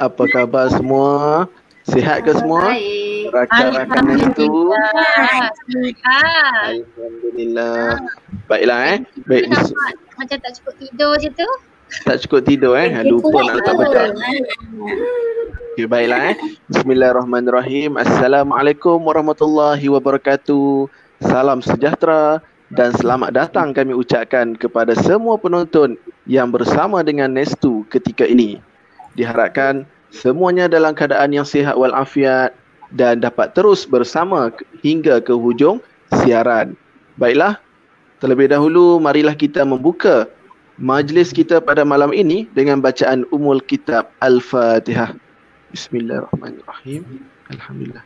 Apa khabar semua? Sihat ke semua? Baik. Rakan-rakan itu. Sihat. Alhamdulillah. Baiklah Baik. Nampak macam tak cukup tidur je tu. Tak cukup tidur Lupa nak letak betul. Okay, baiklah Bismillahirrahmanirrahim. Assalamualaikum warahmatullahi wabarakatuh. Salam sejahtera dan selamat datang kami ucapkan kepada semua penonton yang bersama dengan Nestu ketika ini. Diharapkan semuanya dalam keadaan yang sihat walafiat dan dapat terus bersama hingga ke hujung siaran. Baiklah, terlebih dahulu marilah kita membuka majlis kita pada malam ini dengan bacaan Ummul Kitab Al-Fatihah. Bismillahirrahmanirrahim. Alhamdulillah.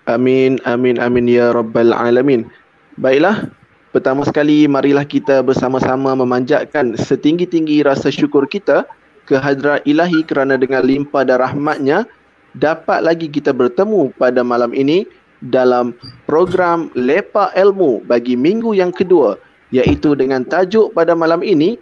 Amin, amin, amin ya rabbal alamin. Baiklah, pertama sekali marilah kita bersama-sama memanjatkan setinggi-tinggi rasa syukur kita ke hadrat ilahi kerana dengan limpah dan rahmatnya dapat lagi kita bertemu pada malam ini dalam program Lepak Ilmu bagi minggu yang kedua, iaitu dengan tajuk pada malam ini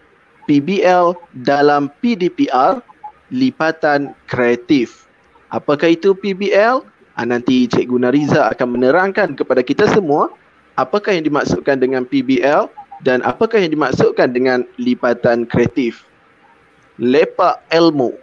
PBL dalam PDPR Lipatan Kreatif. Apakah itu PBL? Nanti Cikgu Nariza akan menerangkan kepada kita semua apakah yang dimaksudkan dengan PBL dan apakah yang dimaksudkan dengan lipatan kreatif. Lepak ilmu,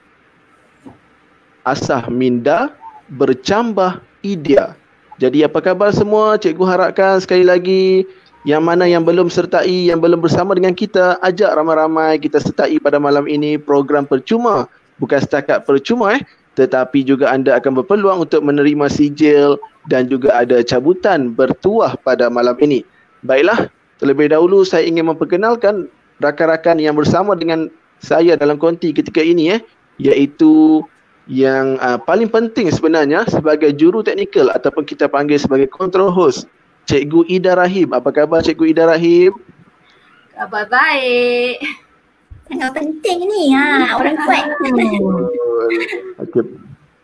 asah minda, bercambah idea. Jadi apa khabar semua? Cikgu harapkan sekali lagi yang mana yang belum sertai, yang belum bersama dengan kita, ajak ramai-ramai kita sertai pada malam ini program percuma. Bukan setakat percuma tetapi juga anda akan berpeluang untuk menerima sijil dan juga ada cabutan bertuah pada malam ini. Baiklah, terlebih dahulu saya ingin memperkenalkan rakan-rakan yang bersama dengan saya dalam konti ketika ini iaitu yang paling penting sebenarnya sebagai juru teknikal ataupun kita panggil sebagai control host, Cikgu Ida Rahim. Apa khabar Cikgu Ida Rahim? Khabar baik. Sangat penting ni orang kuat. Okay.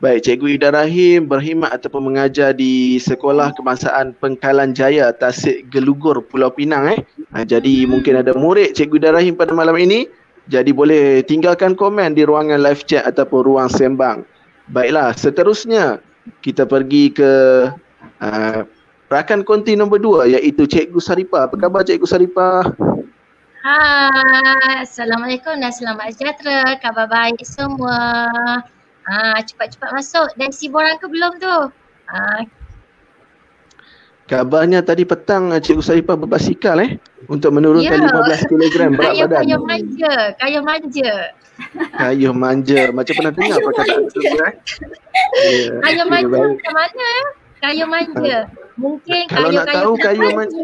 Baik, Cikgu Ida Rahim berkhidmat ataupun mengajar di Sekolah Kebangsaan Pengkalan Jaya, Tasik Gelugur, Pulau Pinang. Jadi mungkin ada murid Cikgu Ida Rahim pada malam ini. Jadi boleh tinggalkan komen di ruangan live chat ataupun ruang sembang. Baiklah, seterusnya kita pergi ke rakan konti nombor 2 iaitu Cikgu Saripah. Apa khabar Cikgu Saripah? Hai, Assalamualaikum dan selamat sejahtera. Khabar baik semua. Cepat-cepat masuk. Dah isi borang ke belum tu? Kabarnya tadi petang Cikgu Saripah berbasikal untuk menurunkan 15 kg berat badan. Kayuh manja, kayuh manja. Kayuh manja. Macam pernah dengar perkataan itu Kayuh manja macam mana? Kayuh manja. Mungkin kalau nak tahu kayuh manja,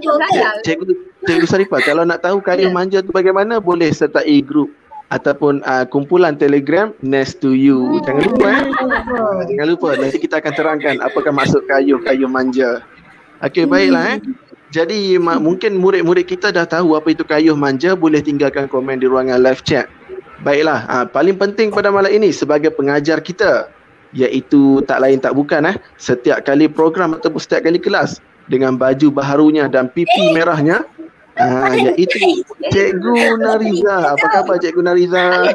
Cikgu Saripah, kalau nak tahu kayuh manja tu bagaimana, boleh sertai grup ataupun kumpulan Telegram Next to You. Jangan lupa jangan lupa, nanti kita akan terangkan apakah maksud kayuh manja. Okey, baiklah Jadi mungkin murid-murid kita dah tahu apa itu kayuh manja, boleh tinggalkan komen di ruangan live chat. Baiklah, paling penting pada malam ini sebagai pengajar kita, iaitu tak lain tak bukan setiap kali program ataupun setiap kali kelas dengan baju baharunya dan pipi merahnya, iaitu Cikgu Nariza. Apa khabar Cikgu Nariza?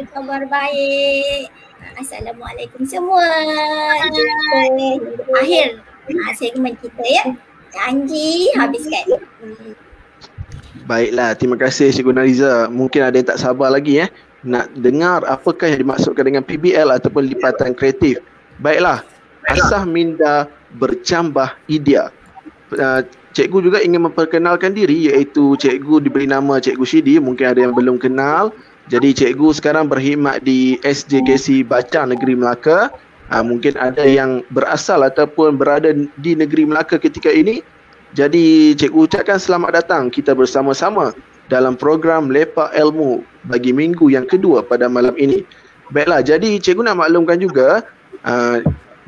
Khabar baik. Assalamualaikum semua. Akhir segmen kita janji habiskan. Baiklah, terima kasih Cikgu Nariza. Mungkin ada yang tak sabar lagi nak dengar apakah yang dimaksudkan dengan PBL ataupun lipatan kreatif. Baiklah, asah minda, bercambah idea. Cikgu juga ingin memperkenalkan diri, iaitu cikgu diberi nama Cikgu Syidi. Mungkin ada yang belum kenal. Jadi cikgu sekarang berkhidmat di SJKC Bacang Negeri Melaka. Mungkin ada yang berasal ataupun berada di Negeri Melaka ketika ini. Jadi cikgu ucapkan selamat datang kita bersama-sama dalam program Lepak Ilmu bagi minggu yang kedua pada malam ini. Baiklah, jadi cikgu nak maklumkan juga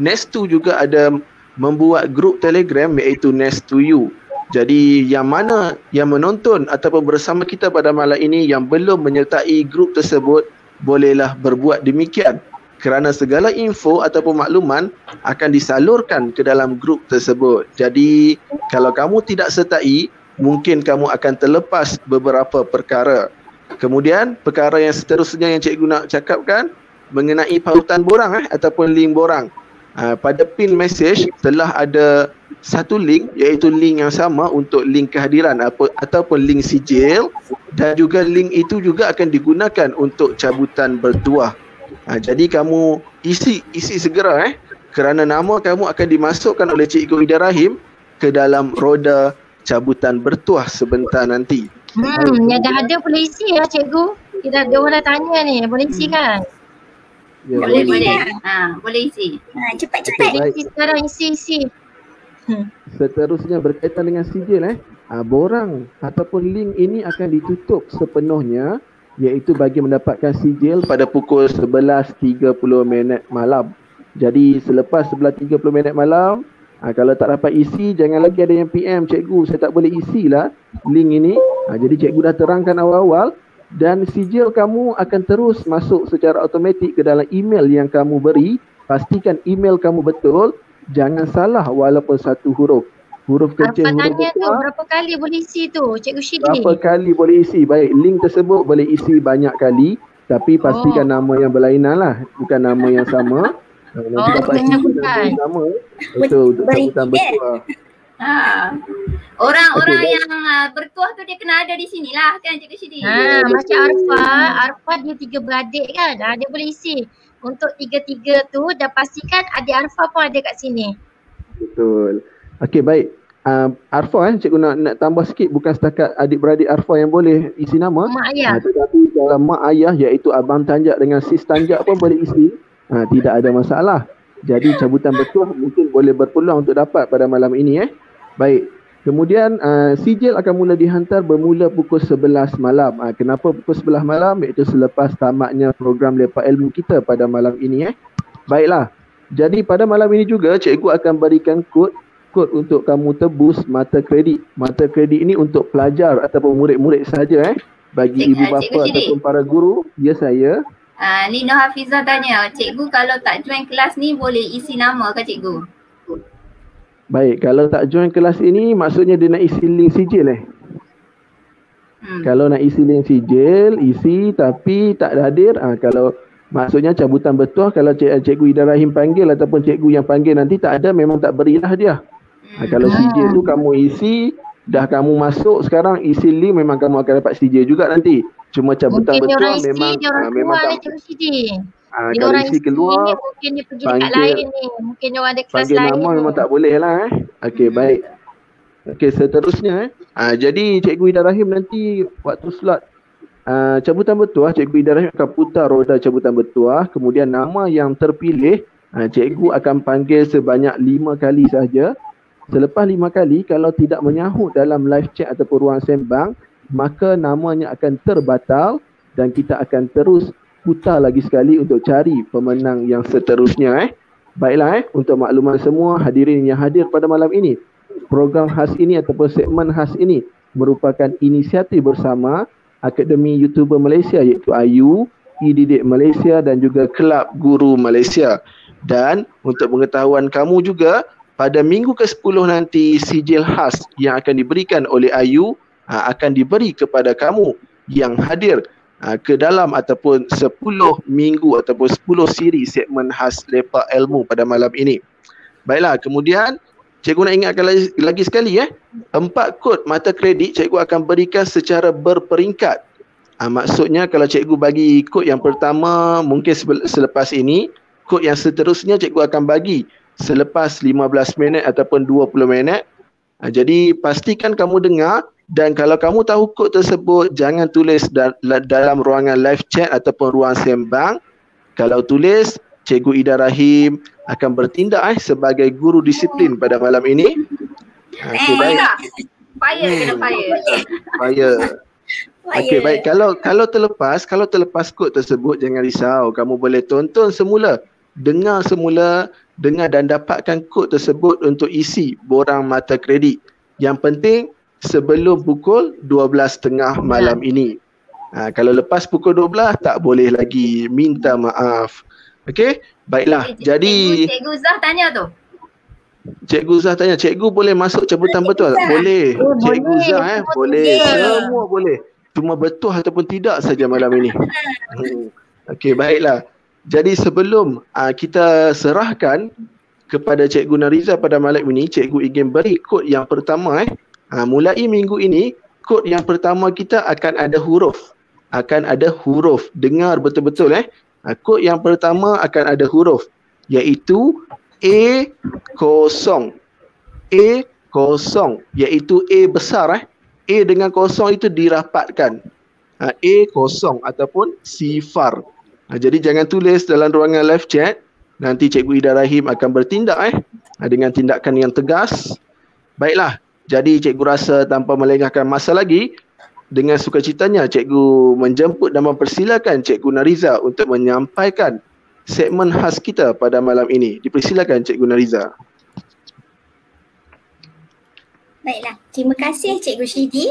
Nestu juga ada membuat grup Telegram iaitu Next to You. Jadi yang mana yang menonton ataupun bersama kita pada malam ini yang belum menyertai grup tersebut, bolehlah berbuat demikian kerana segala info ataupun makluman akan disalurkan ke dalam grup tersebut. Jadi kalau kamu tidak sertai, mungkin kamu akan terlepas beberapa perkara. Kemudian perkara yang seterusnya yang cikgu nak cakapkan mengenai pautan borang ataupun link borang. Pada pin message telah ada satu link, iaitu link yang sama untuk link kehadiran ataupun link sijil, dan juga link itu juga akan digunakan untuk cabutan bertuah. Jadi kamu isi segera kerana nama kamu akan dimasukkan oleh Cikgu Ida Rahim ke dalam roda cabutan bertuah sebentar nanti. Yang dah ada boleh isi ya cikgu. Kita ada orang dah tanya ni, boleh isi kan? Ya, Boleh. Boleh isi. Cepat-cepat. Boleh isi sekarang, isi. Seterusnya berkaitan dengan sijil borang ataupun link ini akan ditutup sepenuhnya, iaitu bagi mendapatkan sijil pada pukul 11.30 malam. Jadi selepas 11.30 malam, kalau tak dapat isi, jangan lagi ada yang PM, cikgu saya tak boleh isilah link ini. Jadi cikgu dah terangkan awal-awal, dan sijil kamu akan terus masuk secara automatik ke dalam email yang kamu beri. Pastikan email kamu betul, jangan salah walaupun satu huruf. Huruf kecil, huruf tanya besar. tu berapa kali boleh isi tu Cikgu Shidi? Berapa kali boleh isi? Baik, link tersebut boleh isi banyak kali, tapi pastikan nama yang berlainan lah, bukan nama yang sama. Nanti dapat isi nama yang sama. Betul, untuk cabutan bertuah. Orang-orang Okey, yang bertuah tu dia kena ada di sini lah kan Cikgu Shidi? Macam Arfa dia 3 beradik kan, dia boleh isi. Untuk 3-3 tu dah pastikan adik Arfa pun ada kat sini. Betul. Okey, baik. Arfa cikgu nak tambah sikit, bukan setakat adik-beradik Arfa yang boleh isi nama. Mak ayah. Tetapi kalau mak ayah, iaitu abang tanjak dengan sis tanjak pun boleh isi. Tidak ada masalah. Jadi cabutan bertuah mungkin boleh berpeluang untuk dapat pada malam ini. Baik. Kemudian sijil akan mula dihantar bermula pukul 11 malam. Kenapa pukul 11 malam? Iaitu selepas tamatnya program Lepak Ilmu kita pada malam ini. Baiklah. Jadi pada malam ini juga cikgu akan berikan kod untuk kamu tebus mata kredit. Mata kredit ini untuk pelajar ataupun murid-murid sahaja bagi ibu bapa ataupun para guru. Ya, saya. Ni Nur Hafizah tanya, cikgu kalau tak join kelas ni boleh isi nama ke cikgu? Baik, kalau tak join kelas ini maksudnya dia nak isi link sijil Kalau nak isi link sijil, isi tapi tak hadir. Kalau maksudnya cabutan bertuah, kalau Cikgu Ida Rahim panggil ataupun cikgu yang panggil nanti tak ada, memang tak berilah dia. Kalau sijil tu kamu isi, dah kamu masuk sekarang, isi link, memang kamu akan dapat sijil juga nanti. Cuma cabutan mungkin bertuah isi, memang tak Cikgu Shidi. kalau isi keluar, mungkin dia pergi dekat lain ni. Mungkin dia ada kelas panggil lain. nama memang tak boleh lah Okey, baik. Okey, seterusnya jadi Cikgu Ida Rahim nanti waktu slot cabutan bertuah, Cikgu Ida Rahim akan putar roda cabutan bertuah. Kemudian nama yang terpilih, cikgu akan panggil sebanyak 5 kali saja. Selepas 5 kali, kalau tidak menyahut dalam live chat ataupun ruang sembang, maka namanya akan terbatal dan kita akan terus putar lagi sekali untuk cari pemenang yang seterusnya. Baiklah, untuk makluman semua hadirin yang hadir pada malam ini, program khas ini ataupun segmen khas ini merupakan inisiatif bersama Akademi YouTuber Malaysia, iaitu AYU, E-Didik Malaysia dan juga Kelab Guru Malaysia. Dan untuk pengetahuan kamu juga, pada minggu ke-10 nanti sijil khas yang akan diberikan oleh AYU akan diberi kepada kamu yang hadir ke dalam ataupun 10 minggu ataupun 10 siri segmen khas Lepak Ilmu pada malam ini. Baiklah, kemudian cikgu nak ingatkan lagi sekali 4 kod mata kredit cikgu akan berikan secara berperingkat. Maksudnya kalau cikgu bagi kod yang pertama mungkin selepas ini, kod yang seterusnya cikgu akan bagi selepas 15 minit ataupun 20 minit. Jadi pastikan kamu dengar, dan kalau kamu tahu kod tersebut, jangan tulis dalam ruangan live chat ataupun ruang sembang. Kalau tulis, Cikgu Ida Rahim akan bertindak sebagai guru disiplin pada malam ini. Okay, baik. Kena fire. Okey, baik. Kalau terlepas kod tersebut, jangan risau. Kamu boleh tonton semula, dengar dan dapatkan kod tersebut untuk isi borang mata kredit. Yang penting sebelum pukul 12.30 malam ini. Kalau lepas pukul 12 tak boleh lagi, minta maaf. Okey, baiklah. Jadi Cikgu Zah tanya tu. Cikgu Zah tanya, cikgu boleh masuk cabutan betul tak? Boleh. Cikgu boleh. Zah boleh. Boleh. Semua boleh. Cuma betul ataupun tidak saja malam ini. Okey, baiklah. Jadi sebelum kita serahkan kepada Cikgu Nariza pada malam ini, cikgu ingin beri kod yang pertama. Mulai minggu ini, kod yang pertama kita akan ada huruf. Akan ada huruf. Dengar betul-betul. Kod yang pertama akan ada huruf, iaitu A0. A0, iaitu A besar. A dengan kosong itu dirapatkan. A0 ataupun sifar. Jadi jangan tulis dalam ruangan live chat. Nanti Cikgu Ida Rahim akan bertindak dengan tindakan yang tegas. Baiklah. Jadi cikgu rasa tanpa melengahkan masa lagi, dengan sukacitanya cikgu menjemput dan mempersilakan Cikgu Nariza untuk menyampaikan segmen khas kita pada malam ini. Dipersilakan Cikgu Nariza. Baiklah, terima kasih Cikgu Syidi.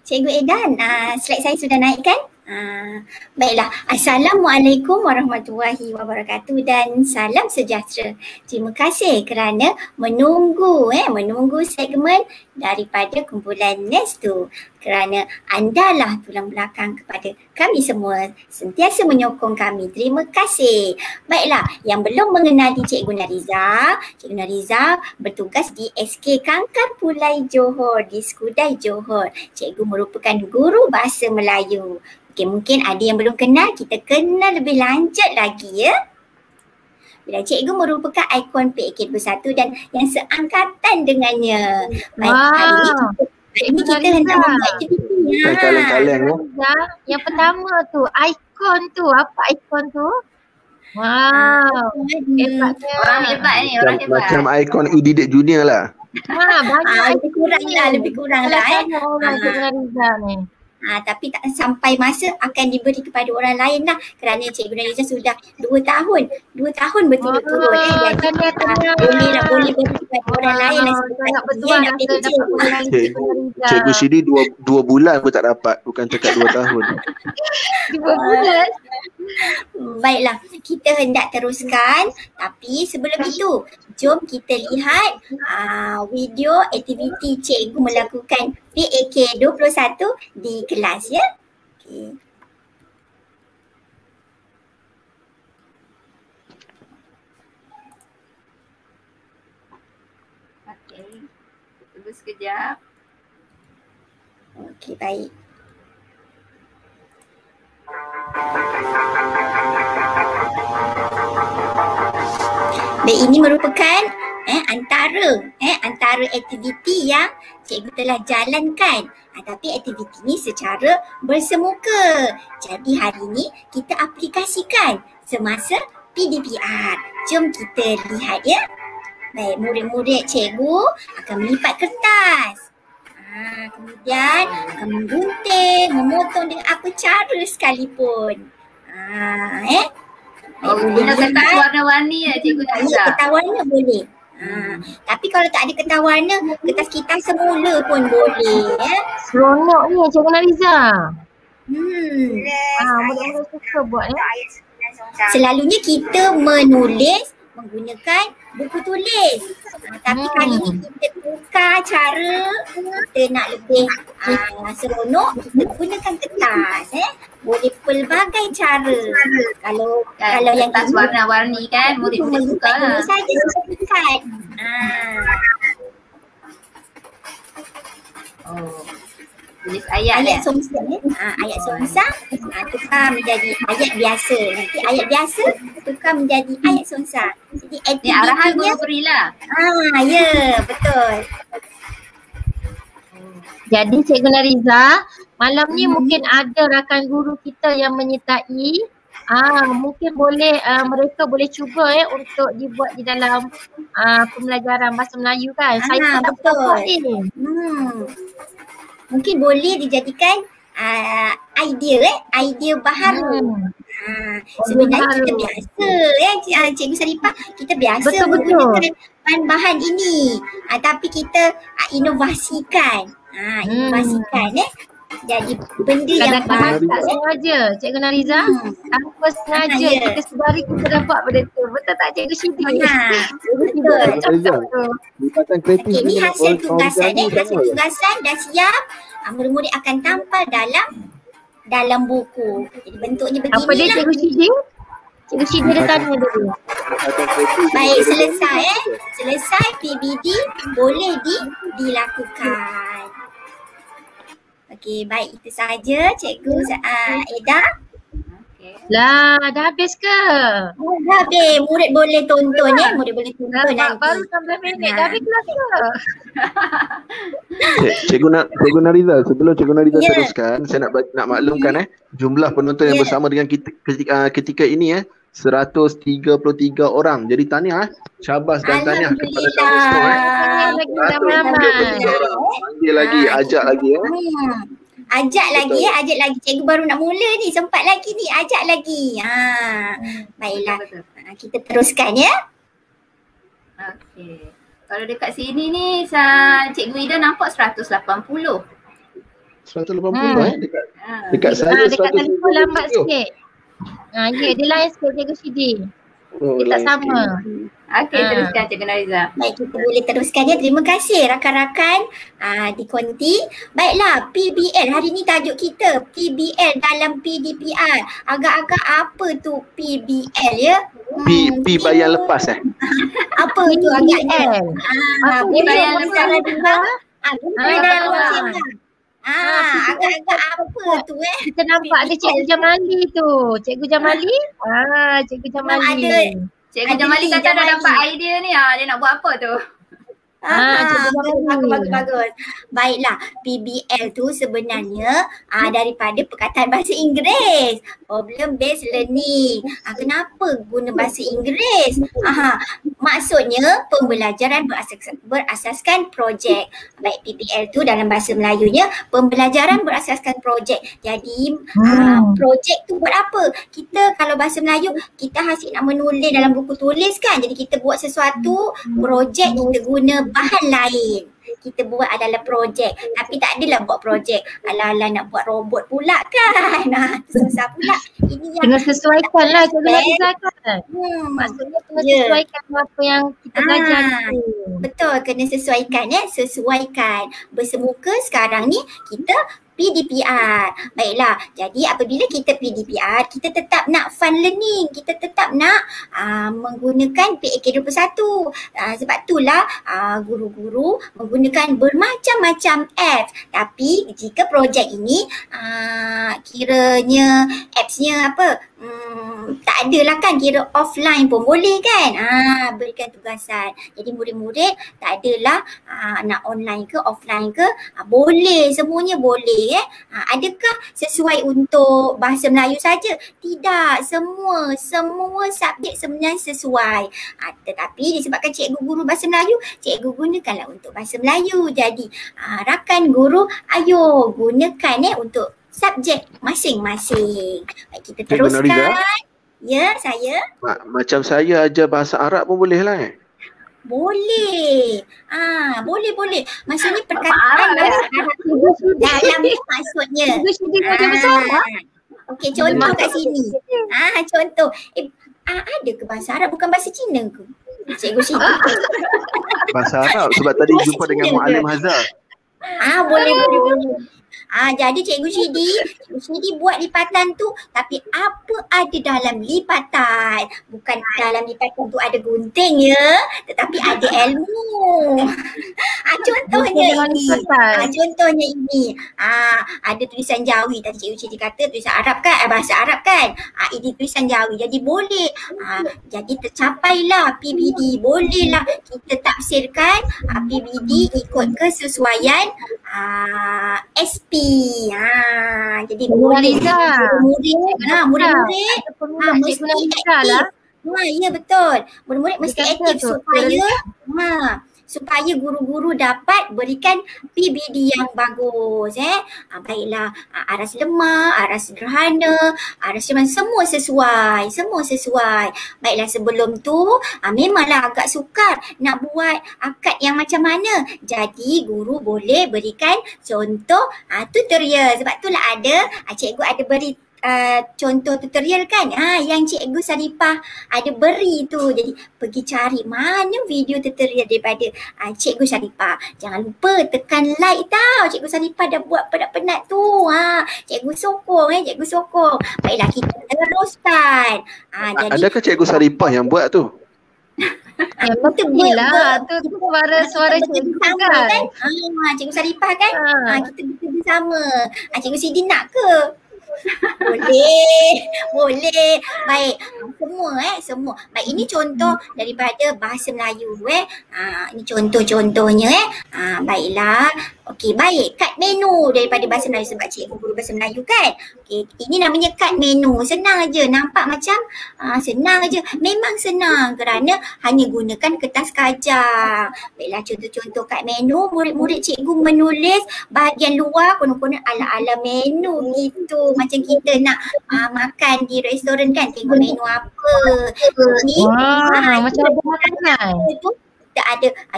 Cikgu Edan, slide saya sudah naik kan? Baiklah, Assalamualaikum warahmatullahi wabarakatuh dan salam sejahtera. Terima kasih kerana menunggu segmen daripada kumpulan Nestu, kerana andalah tulang belakang kepada kami semua, sentiasa menyokong kami. Terima kasih. Baiklah, yang belum mengenali Cikgu Nariza bertugas di SK Kangkar Pulai Johor, di Skudai Johor. Cikgu merupakan guru bahasa Melayu. Okey, mungkin ada yang belum kenal, kita kenal lebih lanjut lagi ya. Bila cikgu merupakan ikon PAK21 dan yang seangkatan dengannya. Baik, hari ini kita hendak membuat aktiviti. Kaleng-kaleng. Yang pertama tu, ikon tu. Apa ikon tu? Wow. Hebatnya. Orang hebat ni, orang hebat. Macam ikon Ididik Junior lah. Banyak Lebih kurang lah. Cikgu Nariza ni. Tapi tak sampai masa akan diberi kepada orang lain lah, kerana Cikgu Nariza sudah 2 tahun berturut-turut boleh beri kepada orang lain lah, sebab dia nak kecil. Cikgu Syidi 2 bulan pun tak dapat, bukan cakap 2 tahun. 2 bulan. Baiklah, kita hendak teruskan, tapi sebelum itu jom kita lihat video aktiviti cikgu melakukan PAK21 di kelas ya. Okay. Okey. Tunggu sekejap. Okey, baik. Baik, ini merupakan antara aktiviti yang cikgu telah jalankan. Tapi aktiviti ni secara bersemuka. Jadi hari ni kita aplikasikan semasa PDPR. Jom kita lihat ya. Baik, murid-murid cikgu akan melipat kertas. Kemudian akan menggunting, memotong dengan apa cara sekalipun. Guna kertas warna-warni ya Cikgu Nariza. Kertas warna boleh. Tapi kalau tak ada kertas warna, kertas kita semula pun boleh ya. Seronok ni Cikgu Nariza. Mudah-mudahan suka buat ya. Selalunya kita menulis menggunakan buku tulis. Tapi kali ni kita tukar cara, kita nak lebih seronok, kita gunakan kertas. Boleh pelbagai cara. Kalau yang kertas warna-warni kan murid-murid suka lah. Saja sesuaikan. Tulis ayat somsa ayat somsa tukar menjadi ayat biasa. Nanti ayat biasa tukar menjadi ayat somsa. Jadi arahan guru berilah. Ya, betul. Jadi Cikgu Nariza, malam ni mungkin ada rakan guru kita yang menyertai. Mungkin boleh mereka boleh cuba untuk dibuat di dalam pembelajaran bahasa Melayu kan. Saya tak betul. Ni. Mungkin boleh dijadikan idea baharu. Sebenarnya kita biasa Cikgu Saripah, kita biasa menggunakan bahan-bahan ini. Tapi kita inovasikan. Jadi benda yang Kadang-kadang bagus. tak sengaja Cikgu Nariza. Tanpa sengaja Ya. kita sedari kita dapat benda tu. Betul tak Cikgu Syidi? Betul. Reza, lipatan kreatif Okey, ni dengan hasil tugasan origami hasil sama ke? tugasan dah siap. Murid-murid akan tampal dalam buku. Jadi bentuknya Apa dia beginilah. Cikgu Syidi? Cikgu Syidi ada tanya dulu. Lipatan kreatif Baik, dengan selesai origami Selesai PBD boleh dilakukan. Okey, baik itu saja Cikgu Eda. Okey. Lah, dah habis ke? Dah habis, murid boleh tonton murid boleh tonton Nampak nanti. baru 19 minit. Dah habis kelas ke? Cikgu Nariza, sebelum Cikgu Nariza Ya. teruskan, saya nak maklumkan jumlah penonton yang Ya. bersama dengan kita ketika ini 133 orang. Jadi tahniah syabas dan tahniah kepada kami semua Lagi ramai-ramai. 133 orang. Panggil lagi, ajak lagi Ajak lagi Betul. ajak lagi. Cikgu baru nak mula ni, sempat lagi ni, ajak lagi. Baiklah. Betul. Kita teruskan ya. Okey. Kalau dekat sini ni Cikgu Ida nampak 180. 180 dekat dekat saya Dekat telefon lambat 170. sikit. Ya, dia lain sikit Cikgu Syidi. Oh, Dia tak lain sama. Okey, teruskan Cikgu Nariza. Baik, kita boleh teruskan ya. Terima kasih rakan-rakan di Konti. Baiklah, PBL. Hari ni tajuk kita PBL dalam PDPR. Agak-agak apa tu PBL ya? P bayar lepas Apa tu agaknya? Apa Boleh dia dalam lepas bahasa boleh dalam bahasa betul. Sembang. Agak-agak apa tu Kita nampak ada Cikgu Jamali tu. Cikgu Jamali? Cikgu Jamali. Ada. Cikgu Ada Jamali ni, kata dah Jamali. dapat idea ni. Dia nak buat apa tu? Bagus. Baiklah, PBL tu sebenarnya daripada perkataan bahasa Inggeris. Problem based learning. Kenapa guna bahasa Inggeris? Maksudnya pembelajaran berasaskan projek. Baik, PBL tu dalam bahasa Melayunya pembelajaran berasaskan projek. Jadi projek tu buat apa? Kita kalau bahasa Melayu kita asyik nak menulis dalam buku tulis kan. Jadi kita buat sesuatu projek, kita guna bahan lain. Kita buat adalah projek. Tapi tak adalah buat projek ala-ala nak buat robot pula kan. Susah pula. Ini yang Kena sesuaikan lah Cikgu Nariza kan. Maksudnya kena sesuaikan apa yang kita belajar tu. Betul, kena sesuaikan sesuaikan. Bersemuka sekarang ni kita PDPR. Baiklah, jadi apabila kita PDPR, kita tetap nak fun learning. Kita tetap nak menggunakan PAK21. Sebab itulah guru-guru menggunakan bermacam-macam apps. Tapi jika projek ini kiranya appsnya tak adalah kan, kira offline pun boleh kan. Berikan tugasan. Jadi murid-murid tak adalah nak online ke offline ke, boleh, semuanya boleh. Adakah sesuai untuk bahasa Melayu saja? Tidak, semua subjek sebenarnya sesuai. Tetapi disebabkan cikgu guru bahasa Melayu, cikgu gunakanlah untuk bahasa Melayu. Jadi rakan guru, ayo gunakan untuk subjek masing-masing. Baik, kita Cikgu teruskan. Nariza? Ya, saya. Macam saya ajar bahasa Arab pun boleh lah Boleh. Boleh. Maksudnya Arab perkataan lah. dalam tu maksudnya. Cikgu Syidi kerja bersama. Okey, contoh kat sini. Contoh. Ada ke bahasa Arab bukan bahasa Cina ke? Cikgu Syidi. Bahasa Arab sebab tadi jumpa dengan Muallim Hazar. Boleh. Jadi Cikgu Syidi buat lipatan tu, tapi apa ada dalam lipatan? Bukan dalam lipatan tu ada gunting ya, tetapi ada ilmu. Contohnya ini. Ada tulisan Jawi, tadi Cikgu Syidi kata tulisan Arab kan, bahasa Arab kan. Ini tulisan Jawi, jadi boleh. Jadi tercapailah PBD. Bolehlah kita tafsirkan PBD ikut kesesuaian SP. Jadi murid-murid Cikgu Nariza lah. Ya betul. Murid-murid mesti Dia kata aktif tu, supaya guru-guru dapat berikan PBD yang bagus. Baiklah, aras lemah, aras sederhana, aras macam semua sesuai. Baiklah, sebelum tu memanglah agak sukar nak buat akad yang macam mana. Jadi guru boleh berikan contoh tutorial. Sebab itulah ada cikgu ada beri contoh tutorial kan, yang Cikgu Saripah ada beri tu. Jadi pergi cari mana video tutorial daripada Cikgu Saripah. Jangan lupa tekan like tau. Cikgu Saripah dah buat penat-penat tu. Cikgu sokong. Baiklah, kita teruskan. Adakah Cikgu Saripah yang buat tu? Betul lah. Tu suara cikgu kan. Cikgu Saripah kan. Kita bersama. Cikgu Sidi nak ke? Boleh. Baik. Semua. Baik, ini contoh daripada bahasa Melayu. Ini contoh-contohnya. Baiklah. Okey, baik. Kad menu daripada bahasa Melayu sebab cikgu guru bahasa Melayu kan. Okey, ini namanya kad menu. Senang aja. Nampak macam senang aja. Memang senang kerana hanya gunakan kertas kajang. Baiklah, contoh-contoh kad menu. Murid-murid cikgu menulis bahagian luar konon-konon ala-ala menu gitu. Macam kita nak makan di restoran kan, tengok menu apa. Ni macam ada makanan.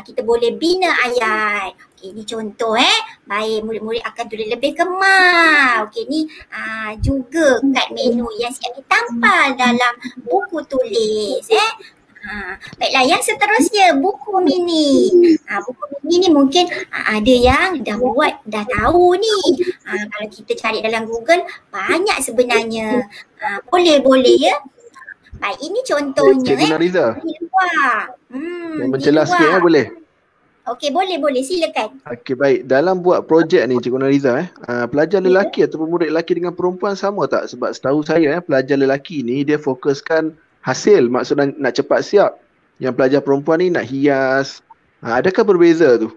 Kita boleh bina ayat. Okey, ni contoh Baik, murid-murid akan tulis lebih kemal. Okey, ni juga kad menu yang siap ditampal dalam buku tulis. Baiklah, yang seterusnya buku mini. Buku mini ni mungkin ada yang dah tahu ni. Kalau kita cari dalam Google banyak sebenarnya. Boleh ya. Baik, ini contohnya Cikgu Nariza. Menjelas sikit boleh? Okey, boleh silakan. Okey, baik. Dalam buat projek ni Cikgu Nariza pelajar lelaki ataupun murid lelaki dengan perempuan sama tak? Sebab setahu saya pelajar lelaki ni dia fokuskan hasil, maksudnya nak cepat siap. Yang pelajar perempuan ni nak hias. Adakah berbeza tu?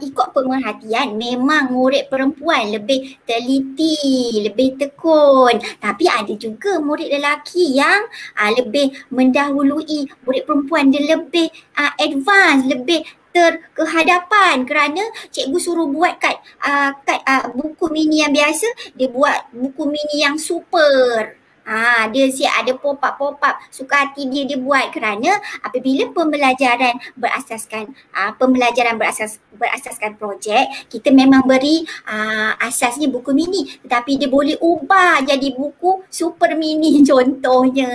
Ikut pemerhatian, memang murid perempuan lebih teliti, lebih tekun. Tapi ada juga murid lelaki yang lebih mendahului murid perempuan. Dia lebih advance, lebih terkehadapan kerana cikgu suruh buat kad buku mini yang biasa, dia buat buku mini yang super. Dia siap ada pop-up suka hati dia buat kerana apabila pembelajaran berasaskan projek, kita memang beri asasnya buku mini, tetapi dia boleh ubah jadi buku super mini contohnya.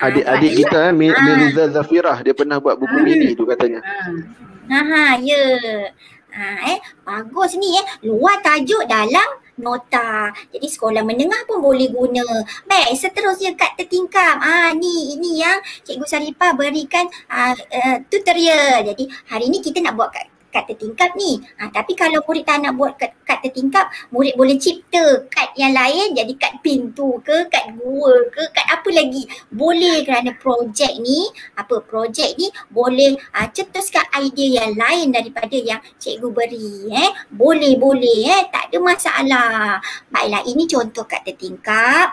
Adik-adik kita Mirza Zafirah dia pernah buat buku mini tu katanya. Ya. Bagus ni luar tajuk dalam nota. Jadi sekolah menengah pun boleh guna. Baik, seterusnya kad tertingkap. Ini yang Cikgu Saripah berikan tutorial. Jadi hari ni kita nak buat kad tertingkap ni. Tapi kalau murid tak nak buat kad tertingkap, murid boleh cipta kad yang lain jadi kad pintu ke, kad gua ke, kad apa lagi. Boleh kerana projek ni boleh cetuskan idea yang lain daripada yang cikgu beri. Boleh, tak ada masalah. Baiklah, ini contoh kad tertingkap.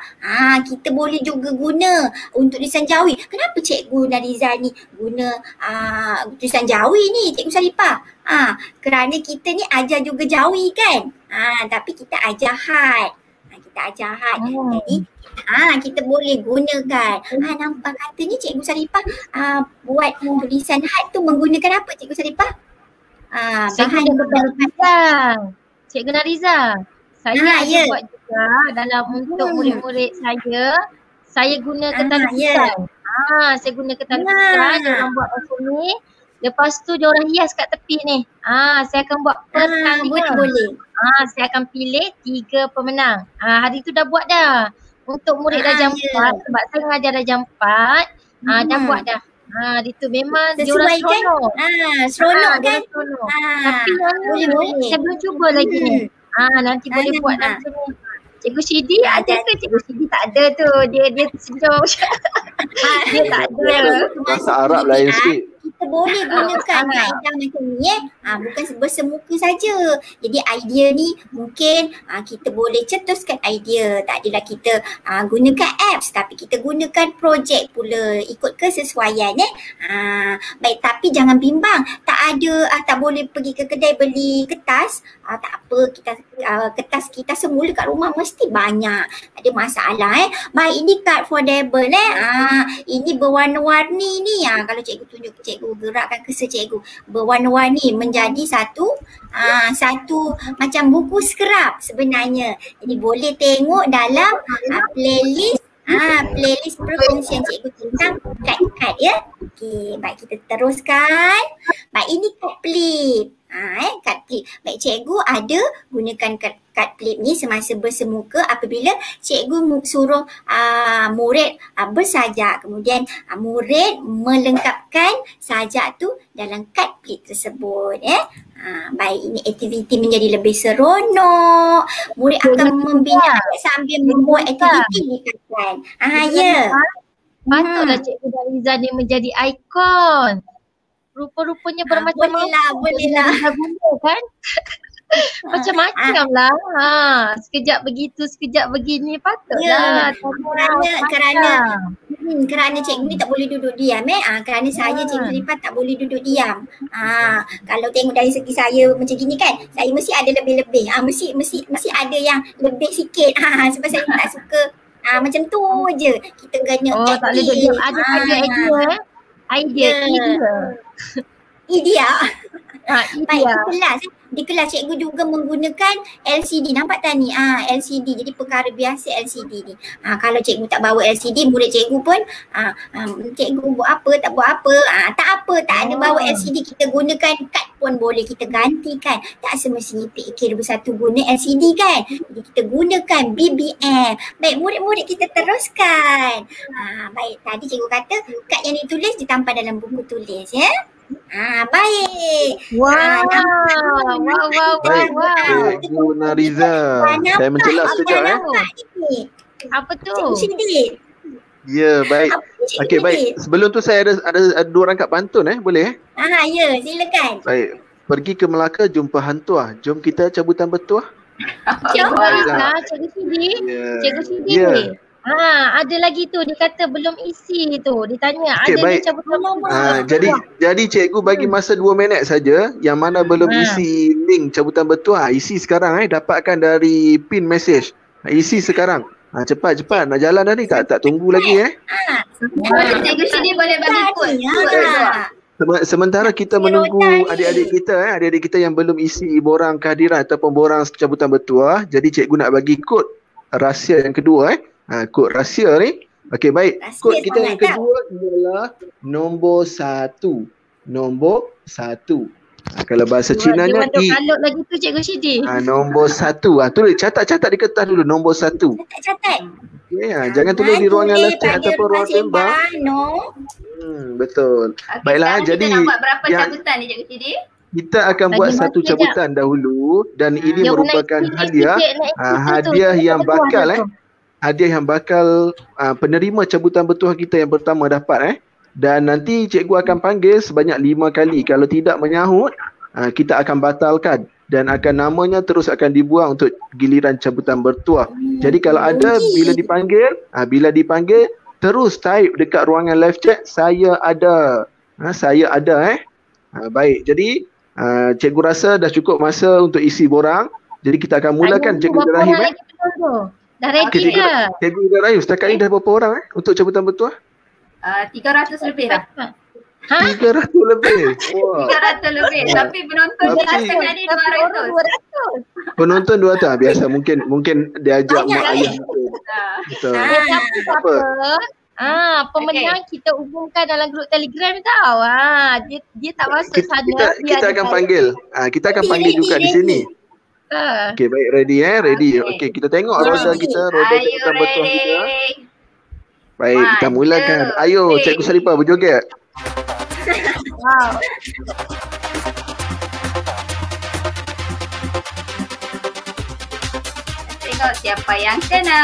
Kita boleh juga guna untuk tulisan jawi. Kenapa Cikgu Nariza ni guna tulisan jawi ni, Cikgu Saripah? Kerana kita ni ajar juga jawi kan. Tapi kita ajar had. Jadi kita boleh gunakan. Nampak katanya Cikgu Saripah buat tulisan had tu menggunakan apa Cikgu Saripah? Bahan yang Cikgu Nariza. Saya ada buat juga dalam untuk murid-murid saya guna kertas lukisan. Saya guna kertas lukisan, diorang buat macam ni. Lepas tu diorang hias kat tepi ni. Saya akan buat pertandingan. Boleh. Saya akan pilih 3 pemenang. Hari tu dah buat dah. Untuk murid darjah 4 sebab saya mengajar darjah 4. Dah buat dah. Itu memang diorang seronok. Seronok kan? Tapi boleh. Saya belum cuba lagi ni. Nanti boleh buat macam ni. Cikgu Syidi ada ke? Cikgu Syidi tak ada tu. Dia sejauh. Dia tak ada. Bahasa Arab lain sikit. kita boleh gunakan kaedah macam ni bukan bersemuka saja. Jadi idea ni mungkin kita boleh cetuskan idea. Tak adalah kita gunakan apps tapi kita gunakan projek pula ikut kesesuaian baik, tapi jangan bimbang. Tak boleh pergi ke kedai beli kertas. Tak apa, kertas kita semula kat rumah mesti banyak. Tak ada masalah Baik, ini card foldable ini berwarna-warni ni. Kalau cikgu tunjuk ke cikgu, gerakkan cursor cikgu. Berwarna-warni menjadi satu macam buku scrap sebenarnya. Jadi boleh tengok dalam playlist perkongsian cikgu tentang kad-kad Okey, baik, kita teruskan. Baik, ini kad flip. Kad flip. Baik, cikgu ada gunakan kad flip ni semasa bersemuka apabila cikgu suruh murid bersajak. Kemudian murid melengkapkan sajak tu dalam kad flip tersebut. Baik, ini aktiviti menjadi lebih seronok. Murid akan membincang sambil membuat aktiviti ni kan. Patutlah Cikgu Nariza ni menjadi ikon. Rupa-rupanya bermacam-macam. Boleh lah. Kan? Macam-macam lah. Sekejap begitu, sekejap begini. Patutlah. Kerana cikgu ni tak boleh duduk diam kerana saya cikgu Lipat tak boleh duduk diam. Kalau tengok dari segi saya macam gini kan, saya mesti ada lebih-lebih. Mesti ada yang lebih sikit. Sebab saya tak suka macam tu je. Kita kena tak boleh duduk diam. Ada idea. Baik, di kelas cikgu juga menggunakan LCD. Nampak tak ni? LCD. Jadi perkara biasa LCD ni. Kalau cikgu tak bawa LCD, murid cikgu pun cikgu buat apa, tak buat apa. Tak apa, tak ada bawa LCD. Kita gunakan kad pun boleh kita gantikan. Tak semestinya PK21 guna LCD kan. Jadi kita gunakan BBM. Baik, murid-murid kita teruskan. Baik, tadi cikgu kata kad yang ditulis ditampal dalam buku tulis baik. Wow. Cikgu Nariza, saya mencelas sekejap Apa tu? Ya, baik. Okey, baik. Sebelum tu saya ada dua rangkap pantun boleh ya, silakan. Baik. Pergi ke Melaka jumpa hantuah. Jom kita cabutan bertuah. Cikgu Nariza, Cikgu Sidi. Cikgu Sidi. Ada lagi tu, dia kata belum isi tu. Dia tanya, ada baik. Jadi cikgu bagi masa 2 minit saja. Yang mana belum isi link cabutan bertuah, isi sekarang dapatkan dari pin message. Isi sekarang. Cepat nak jalan dah ni, tak tunggu lagi Cikgu Sidi boleh bagi kod. Sementara kita menunggu adik-adik kita yang belum isi borang kehadiran ataupun borang cabutan bertuah. Jadi cikgu nak bagi kod rahsia yang kedua kod rahsia ni. Okey, baik. Kod kita yang kedua ialah nombor 1. Nombor 1. Kalau bahasa Cinanya I. Kalut lagi tu Cikgu Syidi. Nombor 1. Tulis, catat di kertas dulu nombor 1. Catat. Jangan tulis di ruangan leceh ataupun ruang tembak. Betul. Baiklah, jadi kita nak buat berapa cabutan ni Cikgu Syidi? Kita akan buat satu cabutan dahulu dan ini merupakan hadiah. Hadiah yang bakal hadiah yang bakal penerima cabutan bertuah kita yang pertama dapat dan nanti cikgu akan panggil sebanyak 5 kali. Kalau tidak menyahut, kita akan batalkan dan akan namanya terus akan dibuang untuk giliran cabutan bertuah. Jadi kalau ada bila dipanggil terus type dekat ruangan live chat, saya ada. Saya ada baik. Jadi cikgu rasa dah cukup masa untuk isi borang. Jadi kita akan mulakan Cikgu Ibrahim. Dah ready ke? Cikgu Ibrahim, setakat ni dah berapa orang untuk cabutan bertuah? 300 lebih dah. 300 lebih? Wah. 300 lebih. Tapi penonton jelas tengah ni 200. Penonton 200. Biasa mungkin dia ajak mak ayah. Betul. Apa? Pemenang kita umumkan dalam grup Telegram tau. Dia tak masuk sana. Kita akan panggil. Kita akan panggil juga di sini. Okey, baik, ready ready. Okey, kita tengok roda kita, roda cabutan bertuah kita. Baik, kita mulakan. Ayo, Cikgu Saripah berjoget. Wow. Tengok siapa yang kena.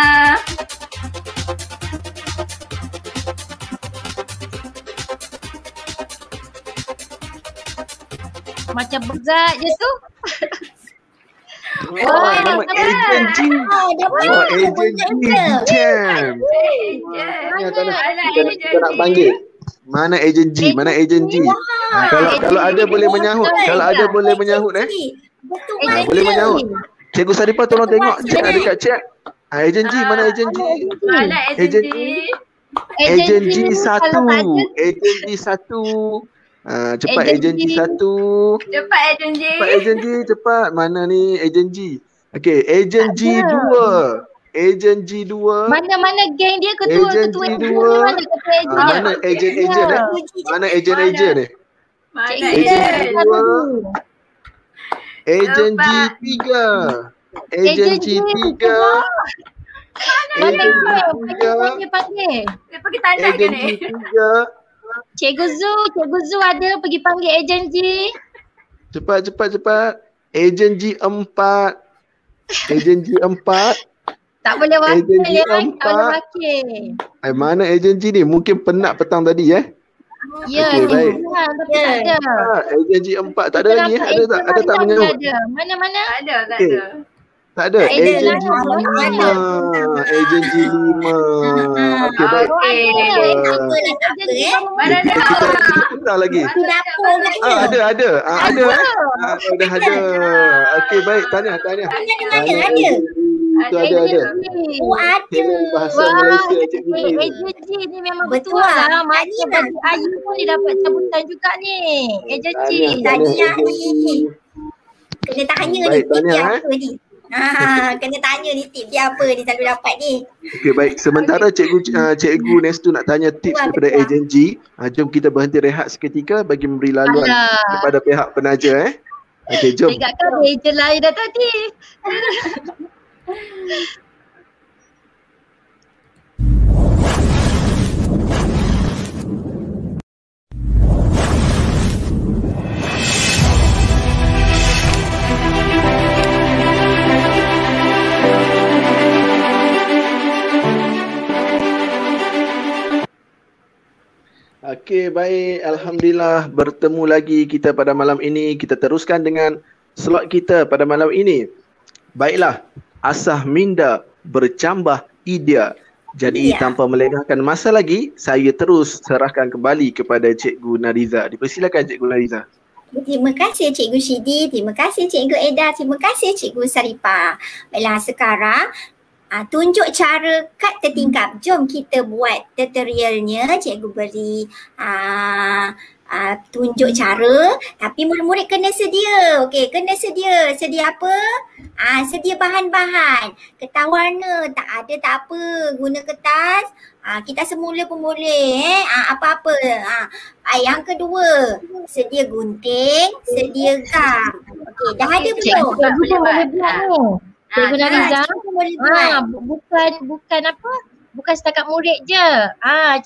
macam berat je tu. Nama Agent G. Agent G Jam. Kita nak panggil. Mana Agent G? Mana Agent G? Kalau ada boleh menyahut. Kalau ada boleh menyahut Betul boleh menyahut. Cikgu Saripah tolong tengok chat dekat chat. Agent G, mana Agent G? Mana Agent G? Agent G 1. Agent G 1. Cepat Agent G 1. Cepat Agent G. Cepat Agent G, cepat. Mana ni Agent G? Okey, Agent G 2. Agent G 2. Mana geng dia ketua Agent ketua G2. mana ketua agent dia? Mana agent Mana agent ni? Mana Agent Agent? 2. Agent G 3. Agent G 3. Mana Agent G 3. panggil? Dia pergi tanda ke Agent ni? G 3. Cikgu Zu ada pergi panggil agent G. Cepat. Agent G 4. Agent G 4. Tak boleh wakil Agent G ya, tak boleh 4. wakil. Mana agent G ni? Mungkin penat petang tadi Ya, Okey, baik. tapi tak ada. Agent G 4 tak ada lagi Ada tak? Ada tak menyahut? Mana? Tak ada. Okey. Tak ada. Agent Agent G lain. 5. Agent G 5. Okey, baik. Tak apa. Mana ada? Kita lagi. Di dapur lagi. Ada. Dah ada. Okey, baik. Tanya. Ada. Itu ada. Oh, ada. Bahasa Malaysia Cikgu G. Agent G ni memang Betul betul lah. lah. Masa bagi Ayu pun dia dapat cabutan juga ni. Agent G. Tahniah ni. Kena tanya ni Baik, tip tahniah, dia apa ni. Kena tanya ni tip dia apa ni selalu dapat ni. Okey, baik. Sementara Cikgu Nestu nak tanya tips daripada Agent G. Jom kita berhenti rehat seketika bagi memberi laluan kepada pihak penaja. Okey, jom. Dekat kau agent lain dah tadi. Okey, baik. Alhamdulillah bertemu lagi kita pada malam ini. Kita teruskan dengan slot kita pada malam ini. Baiklah, asah minda bercambah idea. Jadi tanpa melengahkan masa lagi, saya terus serahkan kembali kepada Cikgu Nariza. Dipersilakan Cikgu Nariza. Terima kasih Cikgu Shidi, terima kasih Cikgu Eda, terima kasih Cikgu Saripah. Baiklah, sekarang tunjuk cara kad tertingkap. Jom kita buat tutorialnya. Cikgu beri tunjuk cara, tapi murid-murid kena sedia. Okey, kena sedia. Sedia apa? Sedia bahan-bahan. Kertas warna, tak ada tak apa. Guna kertas. Kita semula pun boleh. Apa-apa. Yang kedua, sedia gunting, sedia gam. Okey, dah ada belum? Boleh buat ni. Cikgu Nariza. Bukan apa? Bukan setakat murid je.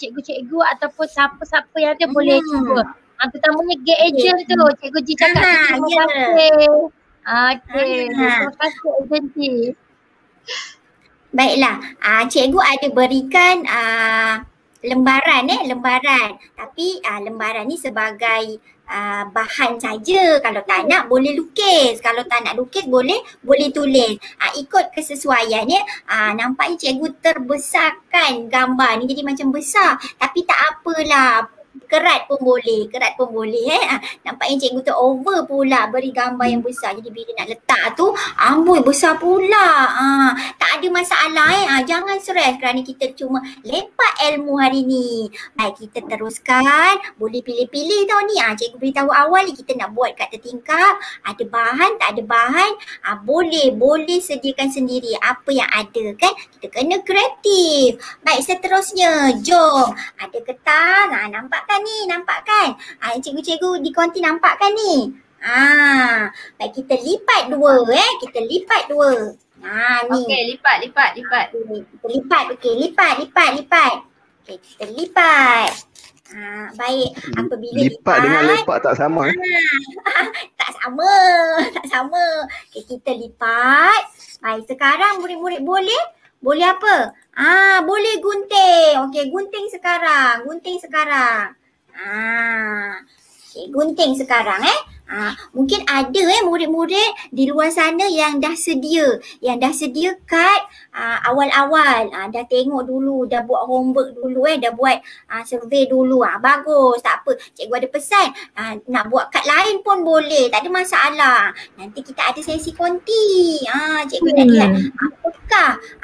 Cikgu-cikgu ataupun siapa-siapa yang ada boleh cuba. Terutamanya gate agent tu. Cikgu Ji cakap terima kasih. Okey. Terima kasih agent Ji. Baiklah. Cikgu ada berikan lembaran. Tapi lembaran ni sebagai bahan saja. Kalau tak nak boleh lukis. Kalau tak nak lukis boleh tulis. Ikut kesesuaian ya. Nampaknya cikgu terbesarkan gambar ni jadi macam besar. Tapi tak apalah. Kerat pun boleh. Nampaknya cikgu tu over pula beri gambar yang besar. Jadi bila nak letak tu amboi besar pula. Tak ada masalah jangan stres kerana kita cuma lepak ilmu hari ni. Baik, kita teruskan. Boleh pilih-pilih tau ni. Cikgu beritahu awal ni kita nak buat kad tertingkap. Ada bahan, tak ada bahan. Boleh sediakan sendiri apa yang ada kan. Kita kena kreatif. Baik, seterusnya jom. Ada kertas. Nampak kan? Cikgu-cikgu di konti nampak kan ni? Baik, kita lipat dua Kita lipat dua. Ni. Okey, lipat. Kita lipat. Okey, lipat. Okey, kita lipat. Baik, apabila lipat dengan lepak tak sama. Tak sama. Okey, kita lipat. Baik, sekarang murid-murid boleh apa? Boleh gunting. Okey, gunting sekarang. Okey, Cikgu gunting sekarang mungkin ada murid-murid di luar sana yang dah sedia kad awal-awal, dah tengok dulu, dah buat homework dulu dah buat survey dulu. Bagus, tak apa. Cikgu ada pesan, nak buat kad lain pun boleh, tak ada masalah. Nanti kita ada sesi konti. Cikgu nak lihat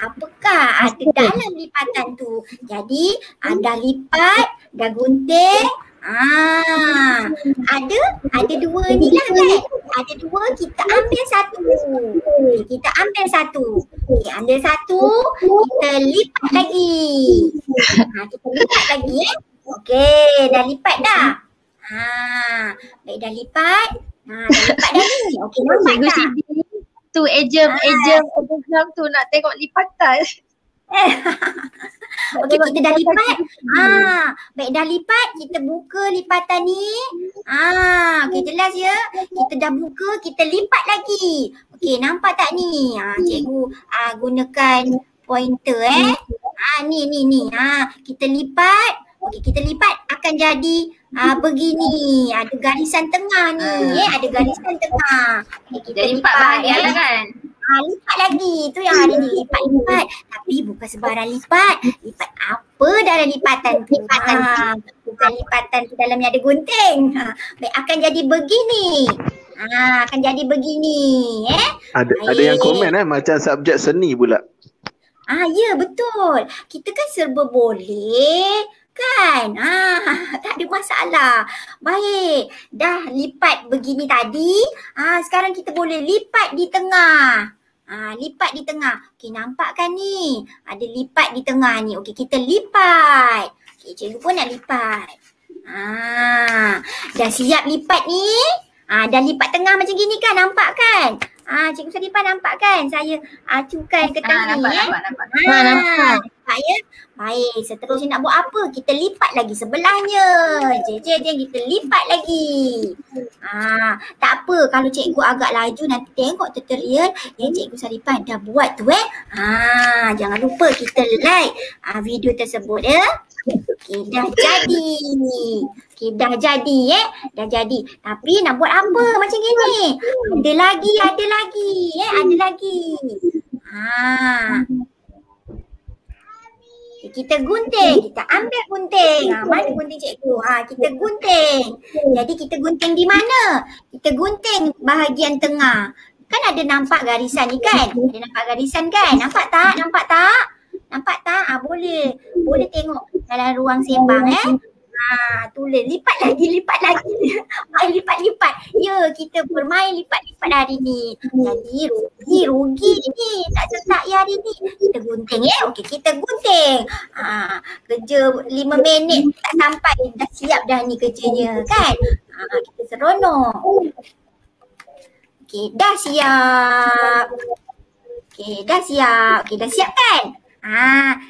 apakah ada dalam lipatan tu. Jadi dah lipat, dah gunting. Ada dua ni lah kan. Ada dua, kita ambil satu. Kita ambil satu, kita lipat lagi. Kita lipat lagi Okey, dah lipat dah. Baik, dah lipat. Dah lipat dah ni. Okey, nampak tak? Tu ejem tu nak tengok lipatan. Okey, kita dah lipat. Baik, dah lipat, kita buka lipatan ni. Okey, jelas ya. Kita dah buka, kita lipat lagi. Okey, nampak tak ni? Cikgu gunakan pointer ni. Kita lipat. Okey, kita lipat akan jadi begini. Ada garisan tengah ni. Ada garisan tengah. Okay, kita lipat bahagian lah kan? Lipat lagi. Tu yang ada ni, lipat. Tapi bukan sebarang lipat. Lipat apa dalam lipatan tu? Bukan lipatan tu dalam yang ada gunting. Baik, akan jadi begini. Akan jadi begini. Ada yang komen macam subjek seni pula. Ya, betul. Kita kan serba boleh. Kan? Tak ada masalah. Baik. Dah lipat begini tadi. Sekarang kita boleh lipat di tengah. Lipat di tengah. Okey, nampak kan ni? Ada lipat di tengah ni. Okey, kita lipat. Okey, cikgu pun nak lipat. Dah siap lipat ni. Dah lipat tengah macam gini kan? Nampak kan? Cikgu Sarifah nampak kan? Saya acukan ke tengah ni. Nampak. Nampak ya? Baik, seterusnya nak buat apa? Kita lipat lagi sebelahnya. Kita lipat lagi. Tak apa kalau cikgu agak laju nanti tengok tutorial yang Cikgu Sarifah dah buat tu jangan lupa kita like video tersebut ya. Okey, dah jadi. Dah jadi. Tapi nak buat apa macam gini? Ada lagi. Ada lagi. Kita gunting. Kita ambil gunting. Mana gunting cikgu? Kita gunting. Jadi kita gunting di mana? Kita gunting bahagian tengah. Kan ada nampak garisan ni kan? Ada nampak garisan kan? Nampak tak? Boleh tengok dalam ruang sembang tulis lipat lagi. Main lipat. Ya, kita bermain lipat-lipat hari ni. Jadi rugi ni. Tak sesak ya hari ni. Kita gunting Okey, kita gunting. Kerja 5 minit tak sampai. Dah siap dah ni kerjanya kan. Kita seronok. Okey, dah siap. Dah siap kan?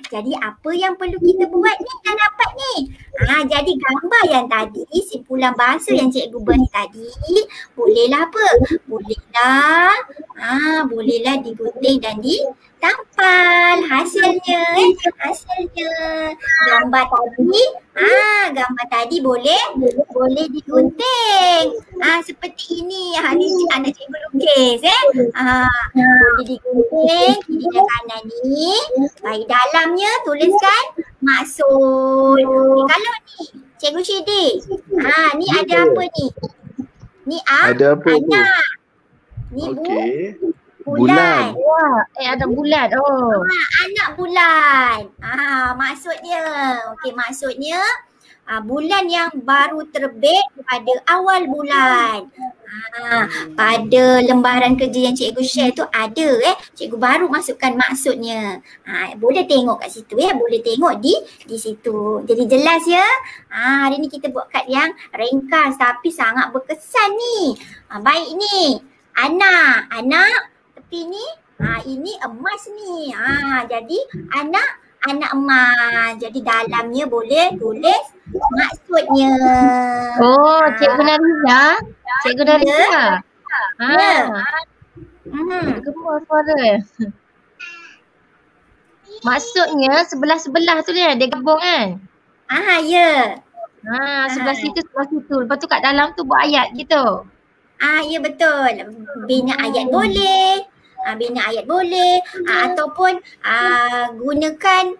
Jadi apa yang perlu kita buat ni dah dapat ni. Jadi gambar yang tadi, simpulan bahasa yang cikgu beri tadi, bolehlah apa? Bolehlah digunting dan ditampal hasilnya. Gambar tadi boleh digunting. Seperti ini. Ni anak cikgu lukis boleh digunting kiri dan kanan ni. Baik, dalamnya tuliskan maksud. Kalau ni Cikgu Syedi, ni ada apa ni? Ni ada apa anak. Ni bulan. Ada bulan. Anak bulan. Maksudnya. Okey, maksudnya bulan yang baru terbit pada awal bulan. Pada lembaran kerja yang cikgu share tu ada cikgu baru masukkan maksudnya. Boleh tengok kat situ boleh tengok di situ. Jadi jelas ya. Hari ni kita buat kad yang ringkas tapi sangat berkesan ni. Baik ni. Anak tepi ni. Ini emas ni. Jadi anak emas. Jadi dalamnya boleh tulis maksudnya. Cikgu Nariza. Gemar suara. Maksudnya sebelah-sebelah tu dia gabung kan? Ya. Sebelah situ, sebelah situ. Lepas tu kat dalam tu buat ayat gitu. Ya betul. Bina ayat boleh. Bina ayat boleh. Ataupun gunakan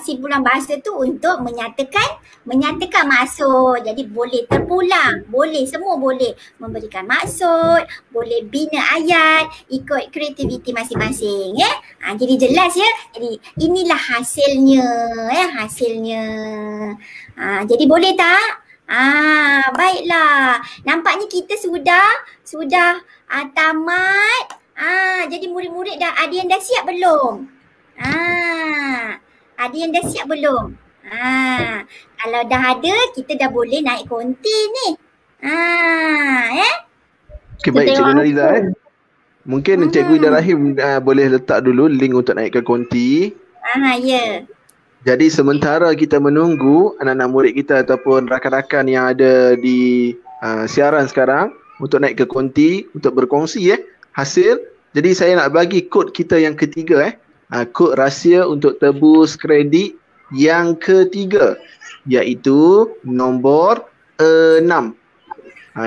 simpulan bahasa tu untuk menyatakan maksud. Jadi boleh terpulang, boleh, semua boleh. Memberikan maksud, boleh bina ayat, ikut kreativiti masing-masing ya. Jadi jelas ya. Jadi inilah hasilnya hasilnya. Jadi boleh tak? Baiklah. Nampaknya kita sudah tamat. Jadi murid-murid ada yang dah siap belum? Ada yang dah siap belum? Kalau dah ada, kita dah boleh naik konti ni. Okay, baik Cikgu Nariza Mungkin Cikgu Ida Rahim boleh letak dulu link untuk naik ke konti. Ya. Jadi sementara kita menunggu anak-anak murid kita ataupun rakan-rakan yang ada di siaran sekarang untuk naik ke konti untuk berkongsi hasil. Jadi saya nak bagi kod kita yang ketiga kod rahsia untuk tebus kredit yang ketiga, iaitu nombor 6.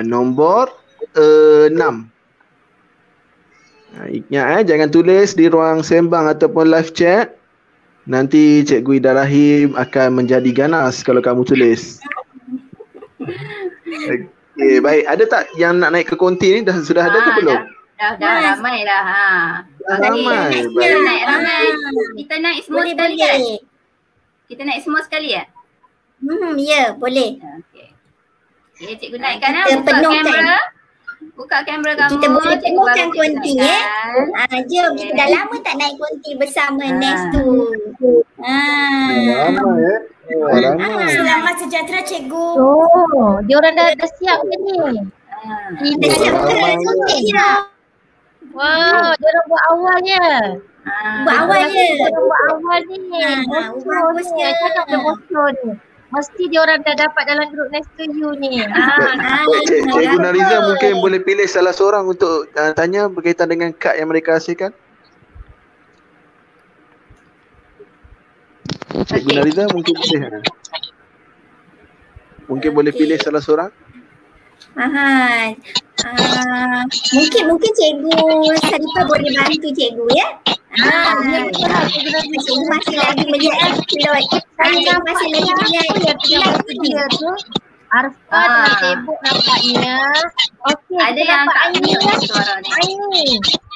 Nombor 6. Ingat jangan tulis di ruang sembang ataupun live chat. Nanti Cikgu Ida Rahim akan menjadi ganas kalau kamu tulis. Okey, baik. Ada tak yang nak naik ke konti ni? Sudah ada ke belum? Dah ramai dah. Ramai. Kita naik ramai. Kita naik semua sekali kan? Kita naik semua sekali ya? Ya, boleh. Okey, cikgu naikkan kita buka penuhkan kamera. Buka kamera kamu. Kita boleh cikgu penuhkan baru konti naikkan. Jom, kita dah lama tak naik konti bersama Nest tu. Ramai ramai. Selamat sejahtera cikgu. Dia orang dah siap ke ni? Dah siap ke? Suntik je. Wow, dia orang buat awalnya. Buat awal je. Buat awal ni. Bagusnya. Cakap dia bosor ni. Mesti dia orang dah dapat dalam grup Next to You ni. Cikgu Nariza mungkin boleh pilih salah seorang untuk tanya berkaitan dengan kad yang mereka hasilkan. Cikgu Nariza mungkin boleh. Mungkin boleh pilih salah seorang. Mungkin Cikgu Sarifah boleh bantu Cikgu ya. Cikgu masih lagi melihat upload. Cikgu masih lagi melihat Dia tu Arfan sibuk nampaknya. Okey, Ada yang tak mute suara ni.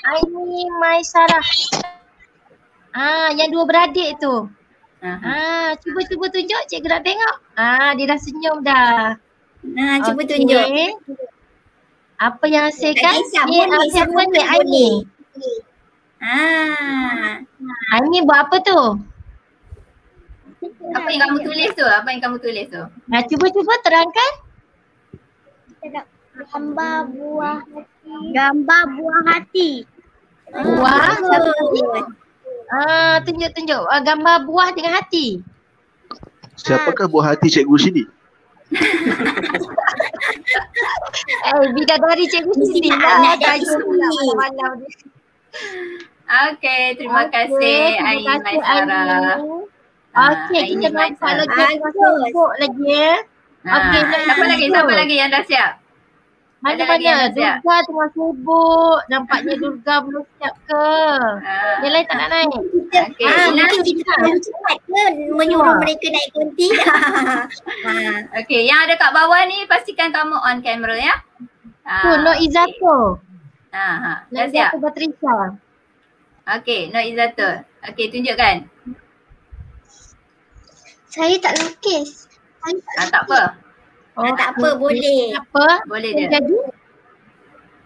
Aini Maisarah. Yang dua beradik tu. Cuba tunjuk, cikgu nak tengok. Dia dah senyum dah. Cuba tunjuk. Apa yang hasilkan? Siapa ni Aini? Aini buat apa tu? Apa yang kamu tulis tu? Cuba terangkan. Gambar buah hati. Buah? Tunjuk. Gambar buah dengan hati. Siapakah buah hati Cikgu Sidi? Bidadari Cikgu Sidi lah. Malam ni. Okey, terima kasih Aini Maisarah. Okey, kita nampak lagi sibuk lagi ya. Okey, siapa lagi yang dah siap? Mana-mana, Durga tengah sibuk. Nampaknya Durga belum siap ke? Yang lain tak nak naik. Mungkin kita terlalu cepat ke menyuruh mereka naik konti. Okey, yang ada kat bawah ni pastikan kamu on kamera ya. Nur Izzatul. Dah siap? Izzatul Batrisha. Okey, Nur Izzatul. Okey, tunjukkan. Saya tak lukis. Tak apa. Tak apa, boleh. Boleh je.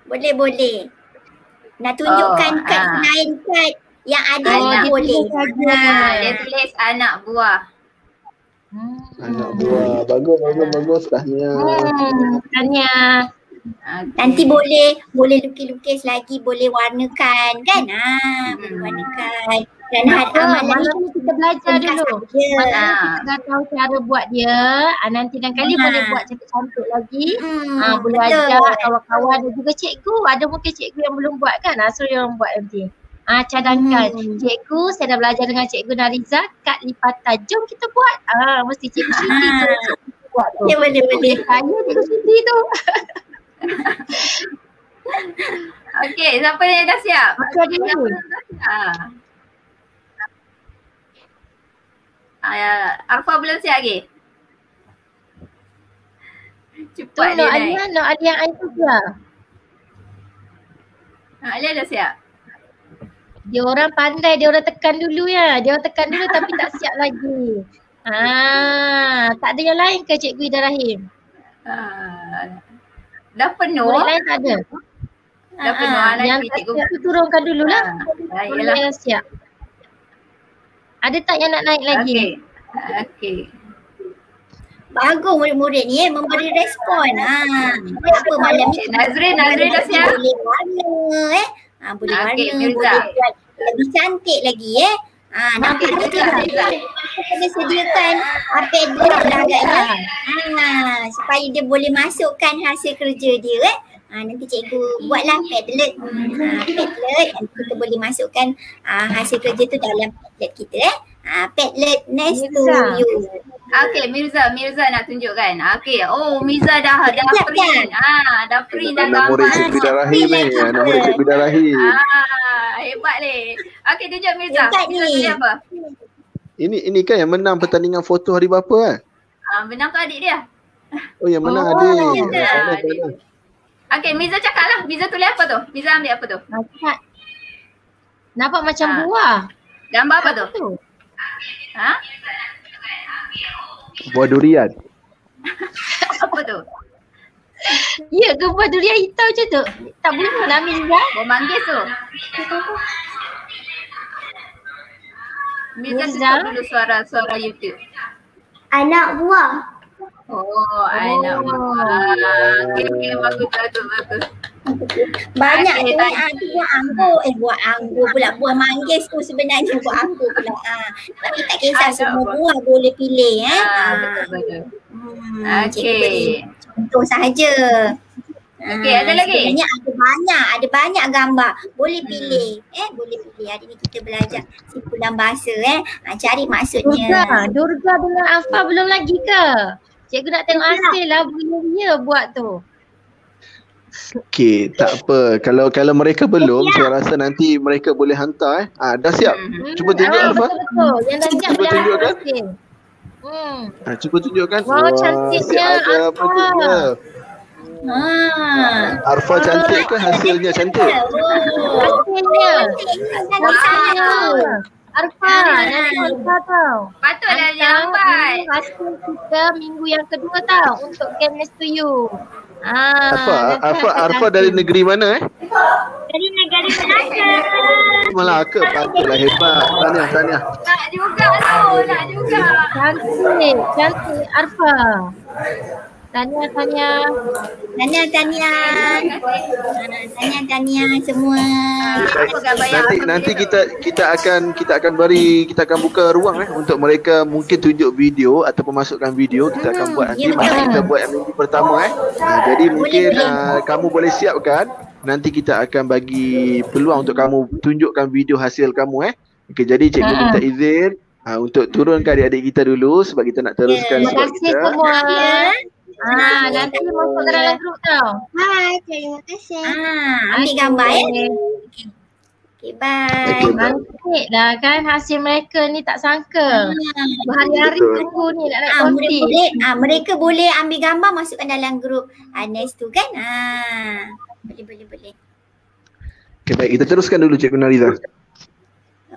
Boleh. Nak tunjukkan kad selain kad yang ada ni boleh. Dia tulis anak buah. Anak buah. Bagus. Tanya. Nanti boleh lukis-lukis lagi, boleh warnakan kan? Boleh warnakan. Dan malam ni kita belajar dulu. Kita dah tahu cara buat dia. Nanti dan kali boleh buat cantik-cantik lagi. Boleh ajak kawan-kawan dan juga cikgu. Ada mungkin cikgu yang belum buat kan? So yang buat nanti. Cadangkan. Cikgu, saya dah belajar dengan Cikgu Nariza kad lipatan. Jom kita buat. Mesti Cikgu Siti tu buat tu. Ya, boleh. Saya Cikgu Siti tu. Okey, siapa yang dah siap? Aku ada ni. Arfa belum siap lagi? Cepat Tolong dia naik. Alia itu dia. Alia dah siap? Dia orang pandai, dia orang tekan dulu ya. Dia orang tekan dulu tapi tak siap lagi. Tak ada yang lain ke Cikgu Ida Rahim? Dah penuh? Murid lain tak ada? Dah penuh. Yang tak siap tu turunkan dululah. Yalah. Yang siap. Ada tak yang nak naik lagi? Okey. Bagus murid-murid ni memberi respon. Apa malam ni? Nazrin dah siap? Boleh warna boleh warna, Okey, boleh Mirza. buat lebih cantik lagi nanti kita sediakan padlet lah agaknya. Supaya dia boleh masukkan hasil kerja dia nanti cikgu buatlah padlet. Padlet nanti kita boleh masukkan hasil kerja tu dalam padlet kita padlet next to you. Okey, Mirza nak tunjukkan. Okey. Oh, Mirza dah print. Dah print dah Anak murid Cikgu Ida Rahim ni. Anak murid Cikgu Ida Rahim. Hebat ni. Okey, tunjuk Mirza. Hebat Mirza ni. tulis apa? Ini kan yang menang pertandingan foto hari berapa Menang ke adik dia? Oh, yang menang adik. Okey, Mirza cakap lah. Mirza tulis apa tu? Mirza ambil apa tu? Nampak macam buah. Gambar apa tu? Buah durian. Apa tu? Ya, gambar durian hitam macam tu. Tak boleh lah Mirza. Buah manggis tu. Mirza tutup dulu suara YouTube. Anak buah. Oh, anak buah. Okey, bagus. Banyak Okey, tu buah anggur. Buah anggur pula. Buah manggis tu sebenarnya buah anggur pula. Tapi tak kisah, semua buah boleh pilih Betul. Cikgu beri contoh sahaja. Okey, ada lagi? Sebenarnya ada banyak gambar. Boleh pilih. Boleh pilih. Hari ni kita belajar simpulan bahasa cari maksudnya. Durga dengan Afa belum lagi ke? Cikgu nak tengok hasil lah dia buat tu. Okey, tak apa. Kalau mereka belum, saya rasa nanti mereka boleh hantar dah siap. Cuba tunjuk Alfa. Betul. Yang dah siap Cuba boleh tunjukkan. hasil. Cuba tunjukkan. Wah, cantiknya Apa tu? Arfa cantik ke hasilnya cantik? Hasilnya. Arfa, nanti Arfa tau. Patutlah dia lambat. Hasil kita minggu yang kedua tau untuk Game Next to You. Arfa dari negeri mana Dari negara Melaka. Melaka, patutlah hebat. Tahniah. Nak juga. Cantik Arfa. Tahniah. Tahniah semua. Nanti kita akan buka ruang untuk mereka mungkin tunjuk video ataupun masukkan video. Kita akan buat nanti masa kita buat minggu pertama jadi mungkin kamu boleh siapkan. Nanti kita akan bagi peluang untuk kamu tunjukkan video hasil kamu Okey, jadi cikgu minta izin untuk turunkan adik-adik kita dulu sebab kita nak teruskan Terima kasih semua. Nanti masuk ke dalam grup tau. Hai, terima kasih. Ambil gambar Okay, bye. Cantik lah kan hasil mereka ni, tak sangka. Berhari-hari tunggu ni nak naik konti. Mereka boleh ambil gambar masukkan dalam grup next tu kan. Boleh. Okay, baik, kita teruskan dulu Cikgu Nariza.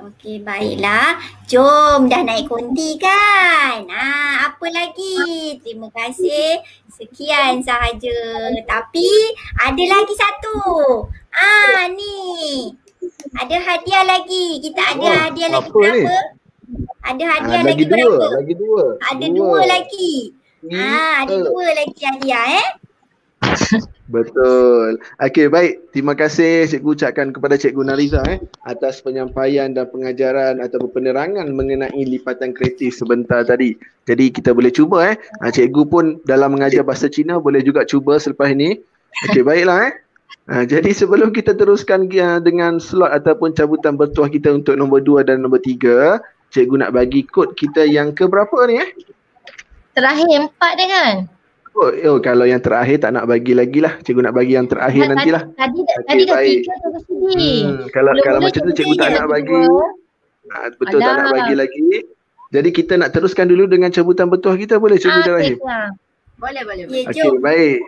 Okey, baiklah. Jom, dah naik konti kan? Apa lagi? Terima kasih. Sekian sahaja. Tapi ada lagi satu. Ni. Ada hadiah lagi. Kita ada hadiah lagi berapa? Ada hadiah lagi berapa? Lagi dua. Ada dua lagi. Ada dua lagi hadiah Betul. Okey, baik. Terima kasih cikgu ucapkan kepada Cikgu Nariza atas penyampaian dan pengajaran atau penerangan mengenai lipatan kreatif sebentar tadi. Jadi kita boleh cuba Cikgu pun dalam mengajar bahasa Cina boleh juga cuba selepas ini. Okey, baiklah Jadi sebelum kita teruskan dengan slot ataupun cabutan bertuah kita untuk nombor 2 dan nombor 3, cikgu nak bagi kod kita yang ke berapa ni Terakhir 4 dia kan? Kalau yang terakhir tak nak bagi lagi lah. Cikgu nak bagi yang terakhir nantilah. Tadi dah 3 tu sini. Kalau macam tu cikgu tak nak bagi. Betul, tak nak bagi lagi. Jadi kita nak teruskan dulu dengan cabutan bertuah kita, boleh cikgu Rahim? Boleh. Okey, baik.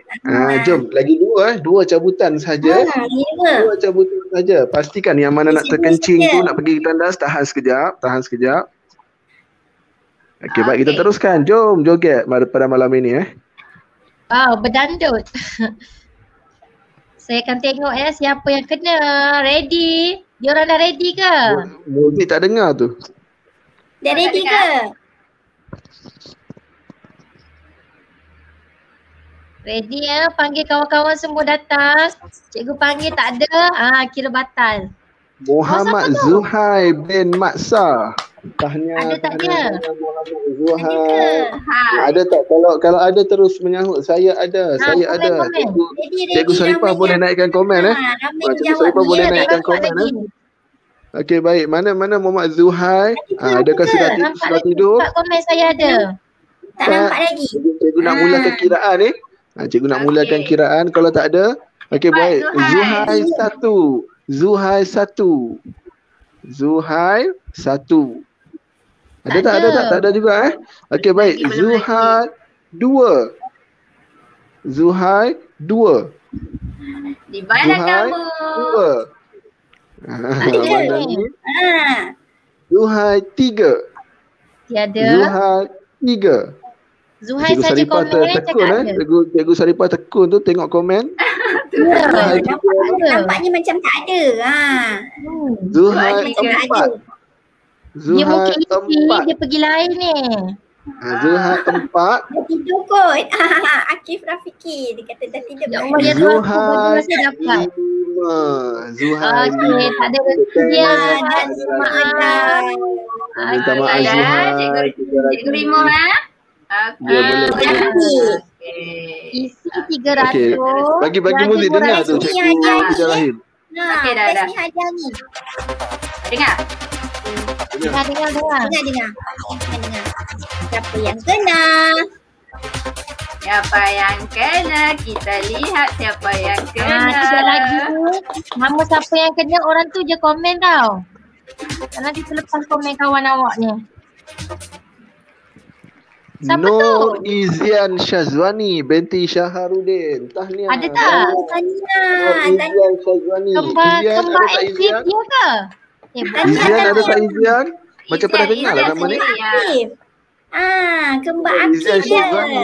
Jom, lagi 2 cabutan saja. 2 cabutan saja. Pastikan yang mana nak terkencing tu, nak pergi tandas, tahan sekejap. Okey, baik, kita teruskan. Jom joget pada malam ini Berdandut. Saya akan tengok siapa yang kena. Ready? Diorang dah ready ke? Muzik tak dengar tu. Dah ready ke? Ready panggil kawan-kawan semua datang. Cikgu panggil tak ada, kira batal. Muhammad Zuhai bin Maksa. Ada tak dia? Zuhai. Ada tak? Kalau ada terus menyahut. Saya ada. Cikgu Saripah boleh naikkan komen Cikgu Saripah boleh naikkan komen Okey, baik. Mana Muhammad Zuhai? Adakah sudah tidur? Tak komen saya ada. Tak nampak lagi. Cikgu nak mulakan kiraan ni. Cikgu nak mulakan kiraan kalau tak ada. Okey, baik. Zuhai 1. Ada tak? Tak ada juga Okey, baik. Zuhai 2. Di mana kamu? 2. Zuhai 3. Tiada. Zuhai 3. Zuhai saja komen cakap ada. Cikgu Saripah tekun tu tengok komen. Nampaknya macam tak ada. Zuhai 4. Dia mungkin dia pergi lain ni. Zuhai 4. Dia tidur kot. Akif Rafiki. Dia kata dah tidur. Ya Allah, dia Zuhai saya dapat. 5. Zuhai 5. Okey, tak ada rezeki dia. Maaf. Minta maaf Zuhai. Cikgu Rimo boleh. Isi 300. Bagi muzik dengar tu Cikgu Rahim. Okey, dah. Ni hadiah ni. Dengar. Dengar. Siapa yang kena? Siapa yang kena? Kita lihat siapa yang kena. Sekejap lagi tu. Nama siapa yang kena, orang tu je komen tau. Nanti selepas komen kawan awak ni. Siapa Nur tu? Izian Syazwani binti Syaharudin. Tahniah. Ada tak? Izian Syazwani. Kembar aktif dia ke? Izian ada tak Izian? Macam pernah dengar lah nama ni. Kembar Izian aktif dia. Syazwani.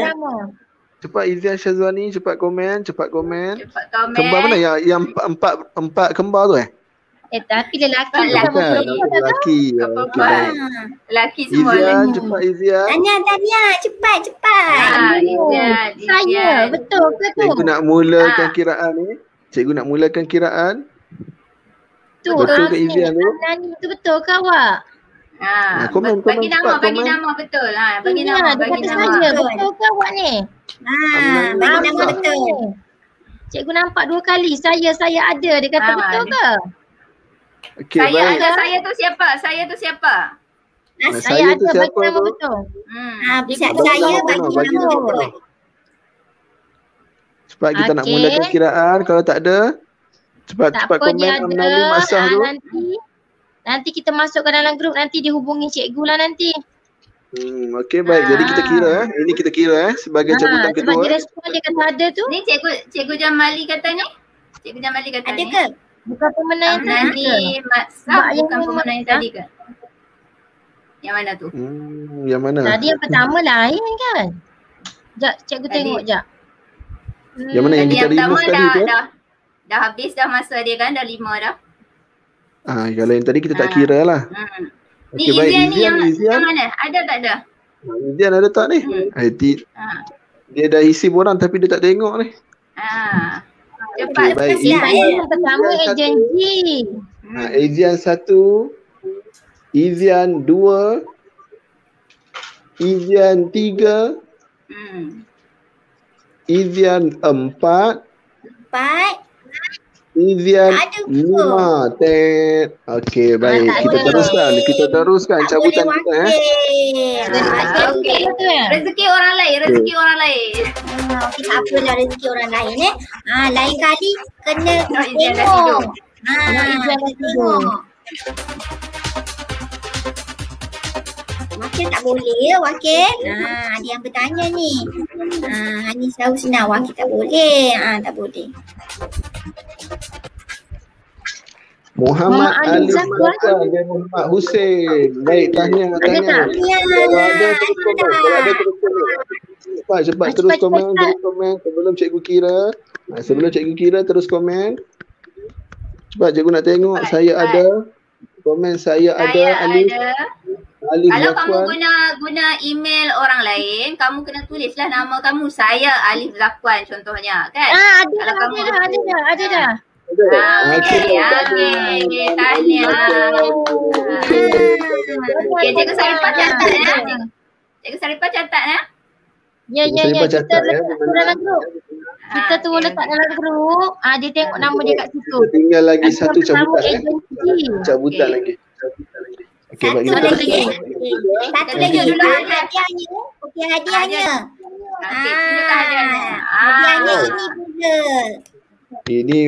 Cepat Izian Syazwani, cepat komen. Kembar mana yang empat kembar tu Tapi lelaki sama perempuan tak tahu. Lelaki. Lelaki semua Izian, lelaki. cepat Izian. Tanya, cepat. Izian. Saya, betul ke tu? Cikgu nak mulakan kiraan ni. Cikgu nak mulakan kiraan. Tu, Betul ke Izian tu? Nani tu betul ke awak? Komen, bagi nama betul. Bagi nama. Saya, betul ke awak ni? Bagi nama betul. Cikgu nampak 2 kali. Saya ada. Dia kata betul ke? Okay, Saya baik. ada, saya tu siapa? Saya Saya tu ada siapa bagi nama tu? betul. Saya bagi nama betul. Cepat kita nak mulakan kiraan. Kalau tak ada, cepat komen Amnali Masah tu. Nanti kita masukkan dalam grup, nanti dihubungi cikgu lah nanti. Okey, baik. Jadi kita kira ini kita kira sebagai cabutan kedua. Sebab dia respon dia kata ada tu. Ni Cikgu Jamali kata ni? Cikgu Jamali kata Ada ni? ke? Bukan pemenang yang tadi ke? Maksah bukan pemenang yang tadi ke? Yang mana tu? Yang mana? Tadi yang pertama lain kan? Sekejap, cikgu tengok sekejap. Yang mana yang kita remove tadi tu? Dah habis dah masa dia kan, dah 5 dah. Kalau yang tadi kita tak kira lah. Ni Okey, baik. Izian ni Izian. yang mana? Ada tak ada? Izian ada tak ni? Dia dah isi borang tapi dia tak tengok ni. Cepat. Okey, baik. Yang pertama agensi. Izian 1, Izian 2, Izian 3, Izian 4, Vivian Tak ada 5. Okey, baik. tak Kita ada. teruskan. Kita teruskan Tak boleh cabutan kita Okey. Rezeki orang lain, rezeki orang lain. Okey, tak apalah rezeki orang lain lain kali kena Nak izin dah tengok. tidur. Kena tengok. Wakil tak boleh Wakil. Ada yang bertanya ni. Hanis Husna Wakil tak boleh. Tak boleh. Muhammad Ali Ali Zakwan. Zakwan dan Muhammad Hussein. Baik, tanya. tak? Ya, Kalau ada terus komen. Kalau ada terus komen. Cepat terus komen. Terus komen sebelum cikgu kira. Sebelum cikgu kira terus komen. Cepat cikgu nak tengok. Saya ada. Komen saya ada. Alif. Alif Kalau kamu Zakwan. guna email orang lain, kamu kena tulislah nama kamu. Saya Alif Zakwan contohnya, kan? Ada dah. Okey, tahniah. Okey, Cikgu Saripah catat ya. Cikgu Saripah catat ya. Ya. Saripah Kita catat, ya. letak dalam grup. Kita tu okey. letak dalam grup. Dia tengok nama dia kat situ. Tinggal lagi satu Ada nama cabutan. agensi. Cabutan Okey. lagi. Okey, bagi Satu kita. lagi. Satu lagi dulu hadiahnya. Okey, hadiahnya. Okey, tunjukkan hadiahnya. Hadiahnya ini pula. Ini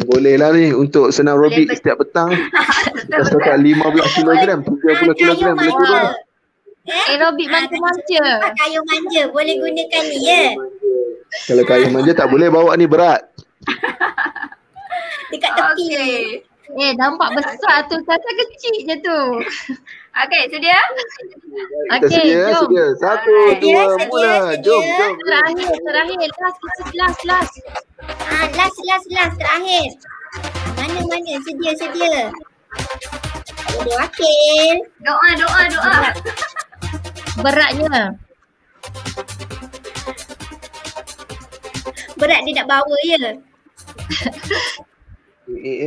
boleh lah ni untuk senam aerobik Boleh setiap petang. Kita setakat 15 kilogram, 30 kilogram boleh turun. Aerobik manja-manja. Kayu manja boleh gunakan ni ya. Kalau kayu manja tak boleh bawa ni berat. Dekat tepi. Okey. Nampak besar tu. Kata kecil je tu. Okey, sedia? Kita sedia, jom. sedia. 1, 2, mula. Jom. Terakhir. Last. Last terakhir. Mana sedia. Boleh Wakil. Doa. Beratnya. Berat dia nak bawa ya.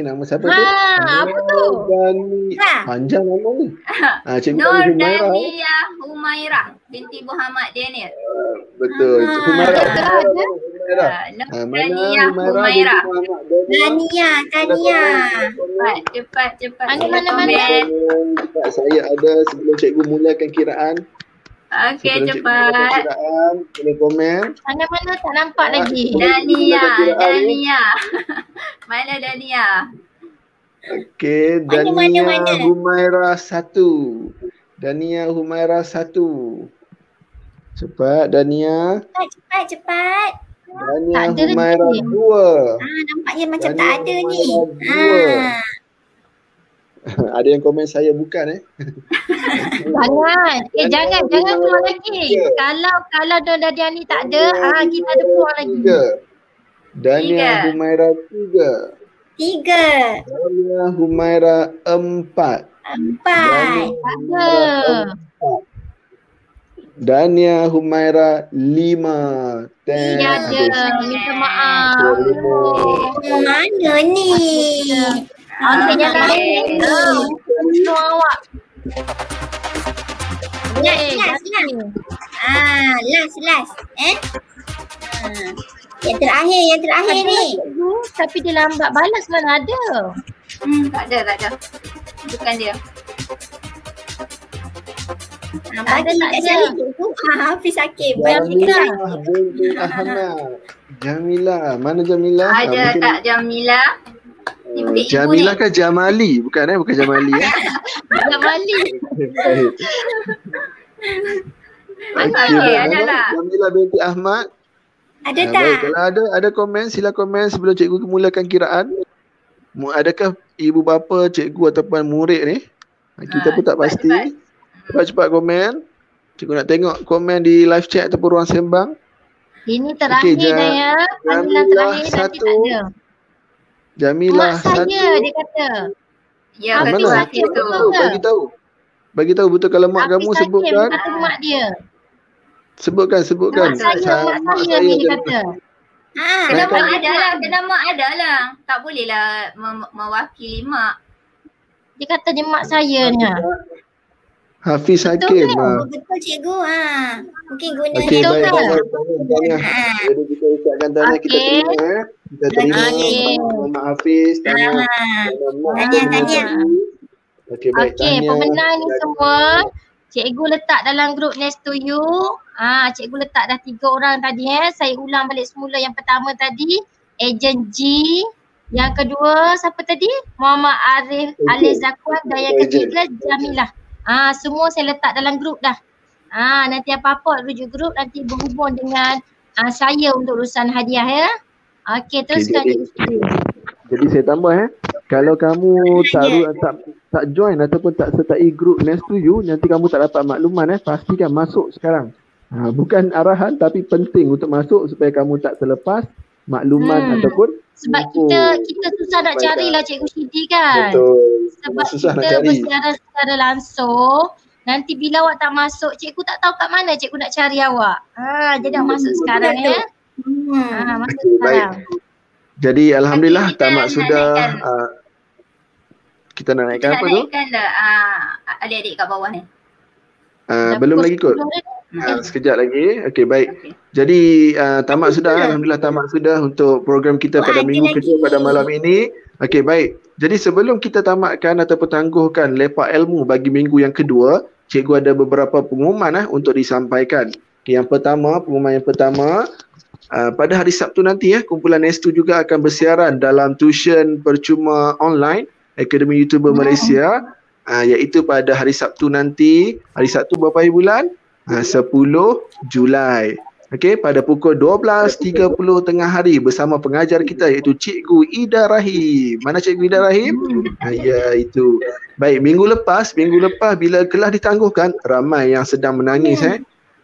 Nama siapa tu? Apa tu? Dani. Panjang nama ni. Cikgu Nur Dani Humairah. Dania Humairah binti Muhammad Daniel. Betul. Humairah. Nur Mana Dania Humairah Humairah. binti Muhammad Daniel. Tania. Cepat. Mana? Cepat, saya ada sebelum cikgu mulakan kiraan. Okey, Sebelum cikgu mulakan cepat. kiraan, boleh komen. Mana tak nampak lagi. Dania. Mana Dania? Okey, Mana? Dania Humairah 1. Dania Humairah 1. Cepat Dania. Cepat. Dania Tak ada Humairah lagi. 2. Nampaknya macam Dania tak ada ni. Humairah 2. Ada yang komen saya bukan Jangan keluar lagi. Kalau Dania ni tak ada, kita ada peluang lagi. 3. Dania Humairah 3. 3. Dania Humairah 4. 4. Tak ada. Dania Humairah 5. Ya ada. Minta maaf. Mana ni? Okey, yang lain. Tolong awak. Last. Yang terakhir ni. Tapi dia lambat balas mana ada. Tak ada. Bukan dia. Bagi kat saya tu. Hafiz Hakim. Jamilah binti Ahmad. Jamilah. Mana Jamilah? Ada tak Jamilah? Ibu Jamilah kan Jamali? Bukan bukan Jamali Jamali. Okey, ada tak? Jamilah binti Ahmad. Ada Baik, tak? kalau ada komen, sila komen sebelum cikgu mulakan kiraan. Adakah ibu bapa, cikgu ataupun murid ni? Kita pun tak pasti. Cepat komen. Cikgu nak tengok komen di live chat ataupun ruang sembang. Ini terakhir dah ya. Panggilan terakhir nanti tak ada. Jamilah Mak 1. saya dia kata. Ya, Mana? betul hati tu. Bagi tahu betul kalau mak kamu Hafiz Hakim sebutkan. kata mak dia. Sebutkan. Mak saya ni dia kata. Kena mak ada lah. Tak boleh lah mewakili mak. Dia kata dia mak saya ni. Hafiz Betul Hakim. ke? Betul cikgu. Mungkin guna Okey, Betul baik. ke? Tahniah. Jadi kita ucapkan tahniah, kita Okey. terima. Kita terima Okey. Muhammad Hafiz. Tahniah. Tahniah. Okey, baik. Okey, Tahniah. pemenang ni semua cikgu letak dalam grup Next to You. Cikgu letak dah 3 orang tadi Saya ulang balik semula. Yang pertama tadi Ejen G. Yang kedua siapa tadi? Muhammad Arif Alif Zakwan dan yang ketiga Jamilah. Semua saya letak dalam grup dah. Nanti apa-apa rujuk grup nanti berhubung dengan saya untuk urusan hadiah ya. Okey, teruskan cikgu Siti. Jadi saya tambah kalau kamu tak join ataupun tak sertai grup Next to You, nanti kamu tak dapat makluman pastikan masuk sekarang. Bukan arahan tapi penting untuk masuk supaya kamu tak terlepas makluman ataupun sebab kita susah nak carilah cikgu Siti kan. Betul. Sebab Susah nak kita cari. bersiaran secara langsung. Nanti bila awak tak masuk, cikgu tak tahu kat mana cikgu nak cari awak. Jadi awak masuk sekarang masuk Okey, sekarang. Jadi alhamdulillah Kita tamat nak sudah. naikkan. Kita nak naikkan Kita apa nak tu? naikkan dah adik-adik kat bawah ni. Belum lagi kot. Sekejap lagi. Okey, baik. Jadi tamat sudah, alhamdulillah tamat sudah untuk program kita pada minggu kedua pada malam ini. Okey, baik. Jadi sebelum kita tamatkan ataupun tangguhkan lepak ilmu bagi minggu yang kedua, cikgu ada beberapa pengumuman untuk disampaikan. Pengumuman yang pertama, pada hari Sabtu nanti kumpulan Nestu juga akan bersiaran dalam tuition percuma online Akademi YouTuber Malaysia, iaitu pada hari Sabtu nanti. Hari Sabtu berapa hari bulan? 10 Julai. Okey, pada pukul 12.30 tengah hari bersama pengajar kita iaitu Cikgu Ida Rahim. Mana Cikgu Ida Rahim? Ya, itu. Baik, minggu lepas bila kelas ditangguhkan, ramai yang sedang menangis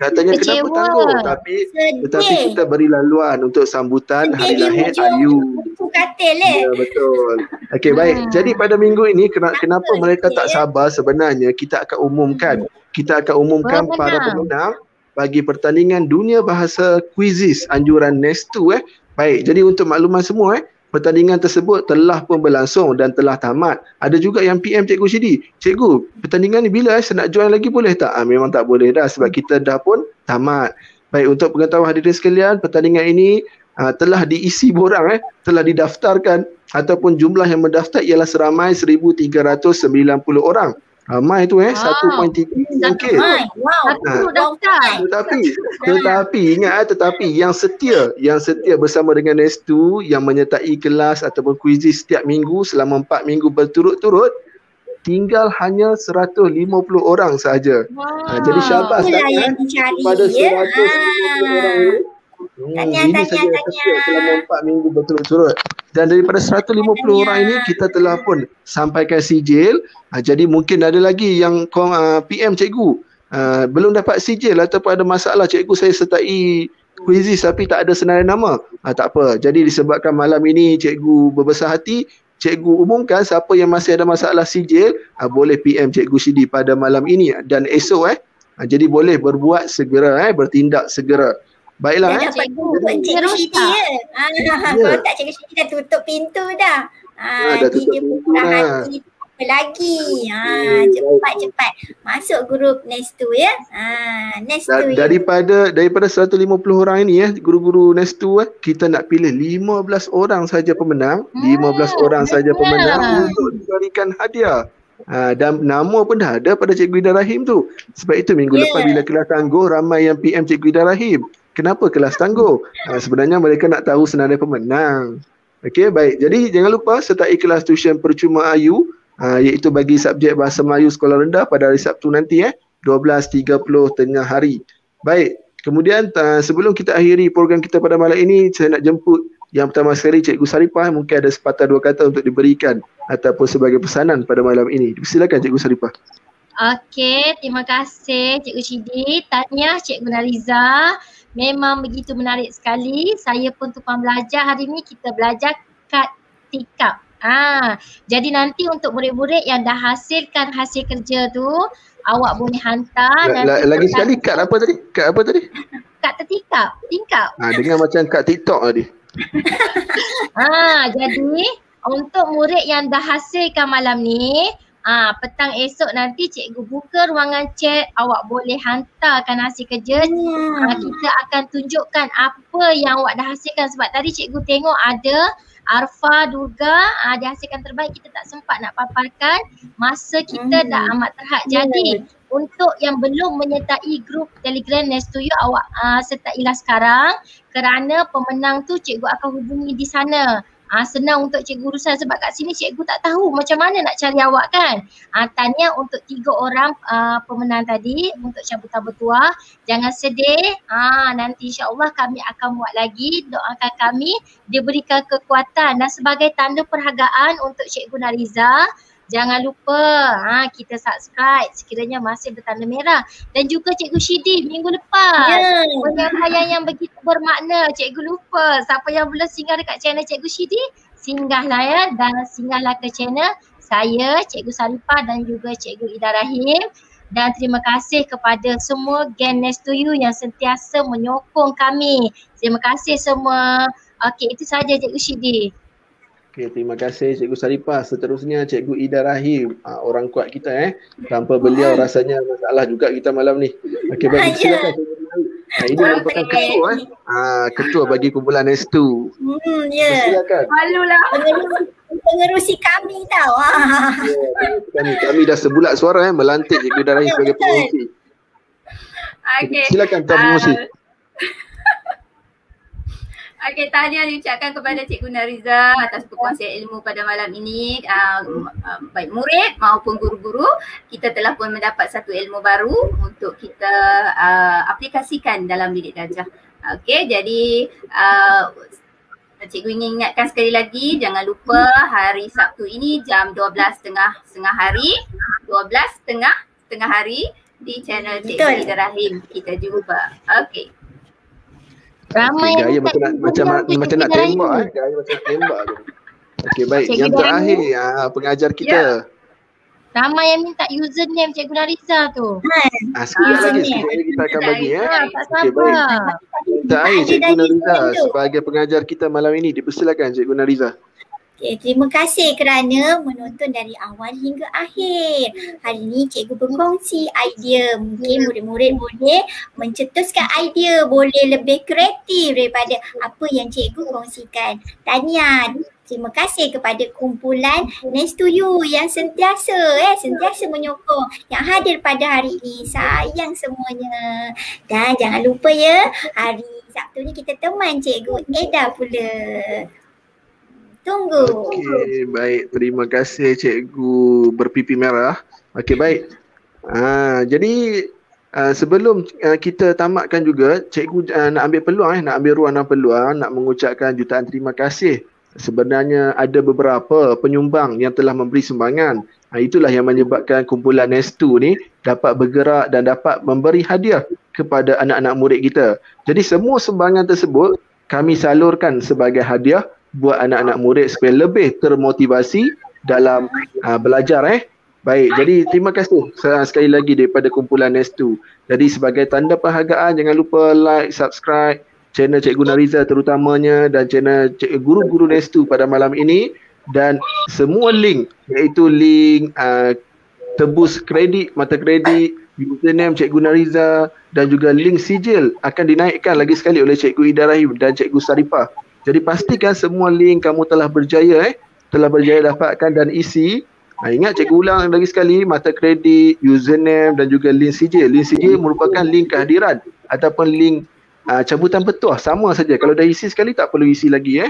Katanya kenapa tangguh? Tetapi kita beri laluan untuk sambutan hari lahir Ayu. Ya, betul. Okey, baik. Jadi pada minggu ini kenapa mereka tak sabar sebenarnya kita akan umumkan. Kita akan umumkan para pemenang bagi pertandingan dunia bahasa Quizzes anjuran Nestu Baik, jadi untuk makluman semua pertandingan tersebut telah pun berlangsung dan telah tamat. Ada juga yang PM Cikgu Syidi. Cikgu, pertandingan ni bila saya nak join lagi boleh tak? Memang tak boleh dah sebab kita dah pun tamat. Baik, untuk pengetahuan hadirin sekalian, pertandingan ini telah diisi borang telah didaftarkan ataupun jumlah yang mendaftar ialah seramai 1,390 orang. Ramai tu 1.3 mungkin. Tetapi ingat yang setia bersama dengan Nestu yang menyertai kelas ataupun kuisis setiap minggu selama 4 minggu berturut-turut tinggal hanya 150 orang sahaja. Jadi syabas kepada 150 orang ini. Ini saja yang setia selama 4 minggu berturut-turut. Dan daripada 150 orang ini kita telah pun sampaikan sijil. Jadi mungkin ada lagi yang PM cikgu belum dapat sijil ataupun ada masalah, cikgu saya sertai kuisis tapi tak ada senarai nama. Tak apa. Jadi disebabkan malam ini cikgu berbesar hati, cikgu umumkan siapa yang masih ada masalah sijil boleh PM Cikgu Syidi pada malam ini dan esok jadi boleh berbuat segera bertindak segera. Baiklah cikgu buat Cikgu Syidi kalau tak Cikgu Syidi dah tutup pintu dah. Dah tutup pintu dah. Lagi cepat masuk grup Nestu Nestu daripada 150 orang ini guru-guru Nestu kita nak pilih 15 orang saja pemenang, 15 orang saja pemenang untuk diberikan hadiah. Dan nama pun dah ada pada Cikgu Ida Rahim tu. Sebab itu minggu lepas bila kelas tangguh ramai yang PM Cikgu Ida Rahim. Kenapa kelas tangguh? Sebenarnya mereka nak tahu senarai pemenang. Okey, baik. Jadi jangan lupa sertai kelas tuition percuma Ayu iaitu bagi subjek Bahasa Melayu Sekolah Rendah pada hari Sabtu nanti 12.30 tengah hari. Baik, kemudian sebelum kita akhiri program kita pada malam ini, saya nak jemput yang pertama sekali Cikgu Saripah, mungkin ada sepatah dua kata untuk diberikan ataupun sebagai pesanan pada malam ini. Silakan Cikgu Saripah. Okey, terima kasih Cikgu Syidi. Tahniah Cikgu Nariza. Memang begitu menarik sekali. Saya pun tukang belajar. Hari ni kita belajar kad tikap. Jadi nanti untuk murid-murid yang dah hasilkan hasil kerja tu, awak boleh hantar. Lagi sekali kad apa tadi? Kad apa tadi? Kad tertikap, tingkap. Dengar macam kad TikTok tadi. Jadi untuk murid yang dah hasilkan malam ni, Petang esok nanti cikgu buka ruangan chat, awak boleh hantarkan hasil kerja. Kita akan tunjukkan apa yang awak dah hasilkan, sebab tadi cikgu tengok ada Arfa, Durga, dia hasilkan terbaik, kita tak sempat nak paparkan, masa kita dah amat terhad. Jadi untuk yang belum menyertai grup Telegram Next to You, awak sertailah sekarang, kerana pemenang tu cikgu akan hubungi di sana. Senang untuk cikgu urusan, sebab kat sini cikgu tak tahu macam mana nak cari awak kan. Tahniah untuk 3 orang pemenang tadi untuk cabutan bertuah. Jangan sedih, nanti insyaAllah kami akan buat lagi. Doakan kami diberikan kekuatan, dan sebagai tanda perhargaan untuk Cikgu Nariza, jangan lupa kita subscribe sekiranya masih bertanda merah. Dan juga Cikgu Shidi minggu lepas penyampaian yang begitu bermakna, cikgu lupa. Siapa yang belum singgah dekat channel Cikgu Shidi, singgahlah ya, dan singgahlah ke channel saya, Cikgu Sarifah dan juga Cikgu Ida Rahim. Dan terima kasih kepada semua geng Next to You yang sentiasa menyokong kami. Terima kasih semua. Okey, itu sahaja Cikgu Shidi. Okey, terima kasih Cikgu Sarifah. Seterusnya Cikgu Ida Rahim, orang kuat kita Tanpa beliau rasanya masalah juga kita malam ni. Okey, baik, silakan Cikgu Rahim. Ini merupakan ketua ketua bagi kumpulan S2. Silakan. Malulah. Pengerusi kami tau. Kami dah sebulat suara melantik Cikgu Ida Rahim sebagai pengerusi. Okey. Silakan tuan pengerusi. Okey, tahniah diucapkan kepada Cikgu Nariza atas perkongsian ilmu pada malam ini. Baik murid maupun guru-guru, kita telah pun mendapat satu ilmu baru untuk kita aplikasikan dalam didik darjah. Okey, jadi cikgu ingin ingatkan sekali lagi, jangan lupa hari Sabtu ini jam 12.30 hari di channel Cikgu Ida Rahim. Kita jumpa. Okey. Ramai gaya macam nak tembak gaya macam tembak tu. Okey, baik. Yang terakhir pengajar kita. Ramai yang minta username Cikgu Nariza tu. Sekejap lagi kita akan bagi Tak Okey, baik. sabar. Terakhir Cikgu Nariza sebagai pengajar kita malam ini, dipersilakan Cikgu Nariza. Terima kasih kerana menonton dari awal hingga akhir. Hari ini cikgu berkongsi idea. Mungkin murid-murid boleh mencetuskan idea, boleh lebih kreatif daripada apa yang cikgu kongsikan. Tahniah. Terima kasih kepada kumpulan Next to You yang sentiasa menyokong, yang hadir pada hari ini. Sayang semuanya. Dan jangan lupa ya, hari Sabtu ni kita teman Cikgu Eda pula. Tunggu. Okey, baik. Terima kasih Cikgu berpipi merah. Okey, baik. Jadi sebelum kita tamatkan juga, Cikgu nak ambil peluang, nak ambil ruang dan peluang nak mengucapkan jutaan terima kasih. Sebenarnya ada beberapa penyumbang yang telah memberi sumbangan. Itulah yang menyebabkan kumpulan S2 ni dapat bergerak dan dapat memberi hadiah kepada anak-anak murid kita. Jadi semua sumbangan tersebut kami salurkan sebagai hadiah buat anak-anak murid supaya lebih termotivasi dalam belajar. Baik, jadi terima kasih sekali lagi daripada kumpulan S2. Jadi sebagai tanda penghargaan, jangan lupa like, subscribe channel Cikgu Nariza terutamanya dan channel guru-guru S2 pada malam ini, dan semua link, iaitu link tebus kredit, mata kredit, username Cikgu Nariza dan juga link sijil akan dinaikkan lagi sekali oleh Cikgu Ida Rahim dan Cikgu Sarifah. Jadi pastikan semua link kamu telah berjaya dapatkan dan isi. Ingat cikgu ulang lagi sekali, mata kredit, username dan juga link sijil. Link sijil merupakan link kehadiran ataupun link cabutan petuah, sama saja. Kalau dah isi sekali tak perlu isi lagi.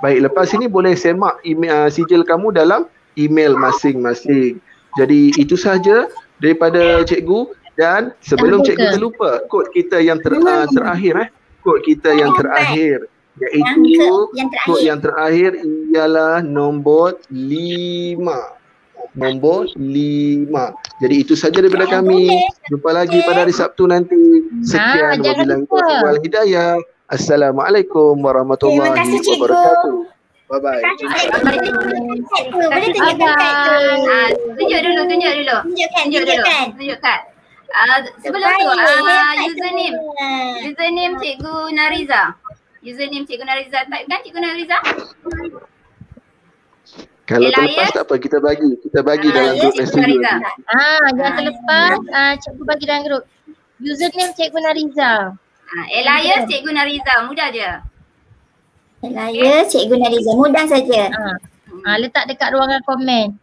Baik, lepas ini boleh semak email sijil kamu dalam email masing-masing. Jadi itu sahaja daripada cikgu, dan sebelum cikgu terlupa, kod kita yang terakhir kod kita yang terakhir, iaitu kod yang terakhir ialah nombor 5. Nombor 5. Jadi itu saja daripada kami. Jumpa lagi pada hari Sabtu nanti. Sekian, wabillahi taufiq wal hidayah. Assalamualaikum warahmatullahi wabarakatuh. Bye bye. Boleh tunjukkan. Tunjuk dulu. Tunjukkan. Sebelum tu username Cikgu Nariza. Username Cikgu Nariza, type kan Cikgu Nariza? Kalau Elias? terlepas tak apa, kita bagi dalam ya, grup Cikgu messenger. Nariza. Jangan terlepas. Cikgu bagi dalam grup. Username Cikgu Nariza. Elias Cikgu Nariza, mudah je. Elias Cikgu Nariza, mudah saja. Letak dekat ruangan komen.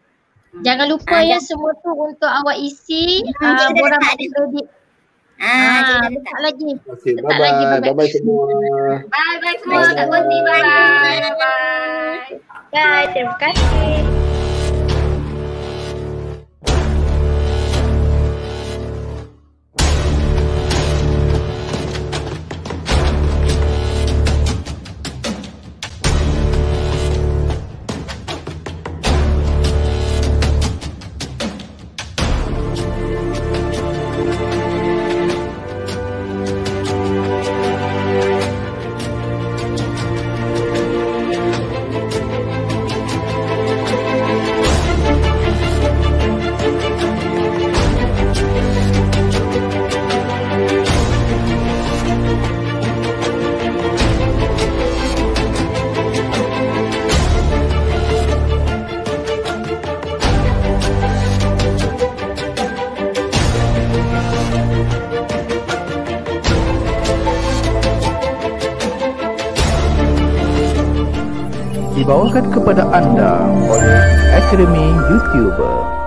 Jangan lupa ya, semua tu untuk awak isi. Cikgu dah Borang letak dah. kredit. Cikgu dah letak. Tak lagi. Okey, Letak lagi, bye-bye. Bye-bye semua. Bye semua, tak berhenti. Bye. Bye, terima kasih. Dibawakan kepada anda oleh Akademi YouTuber.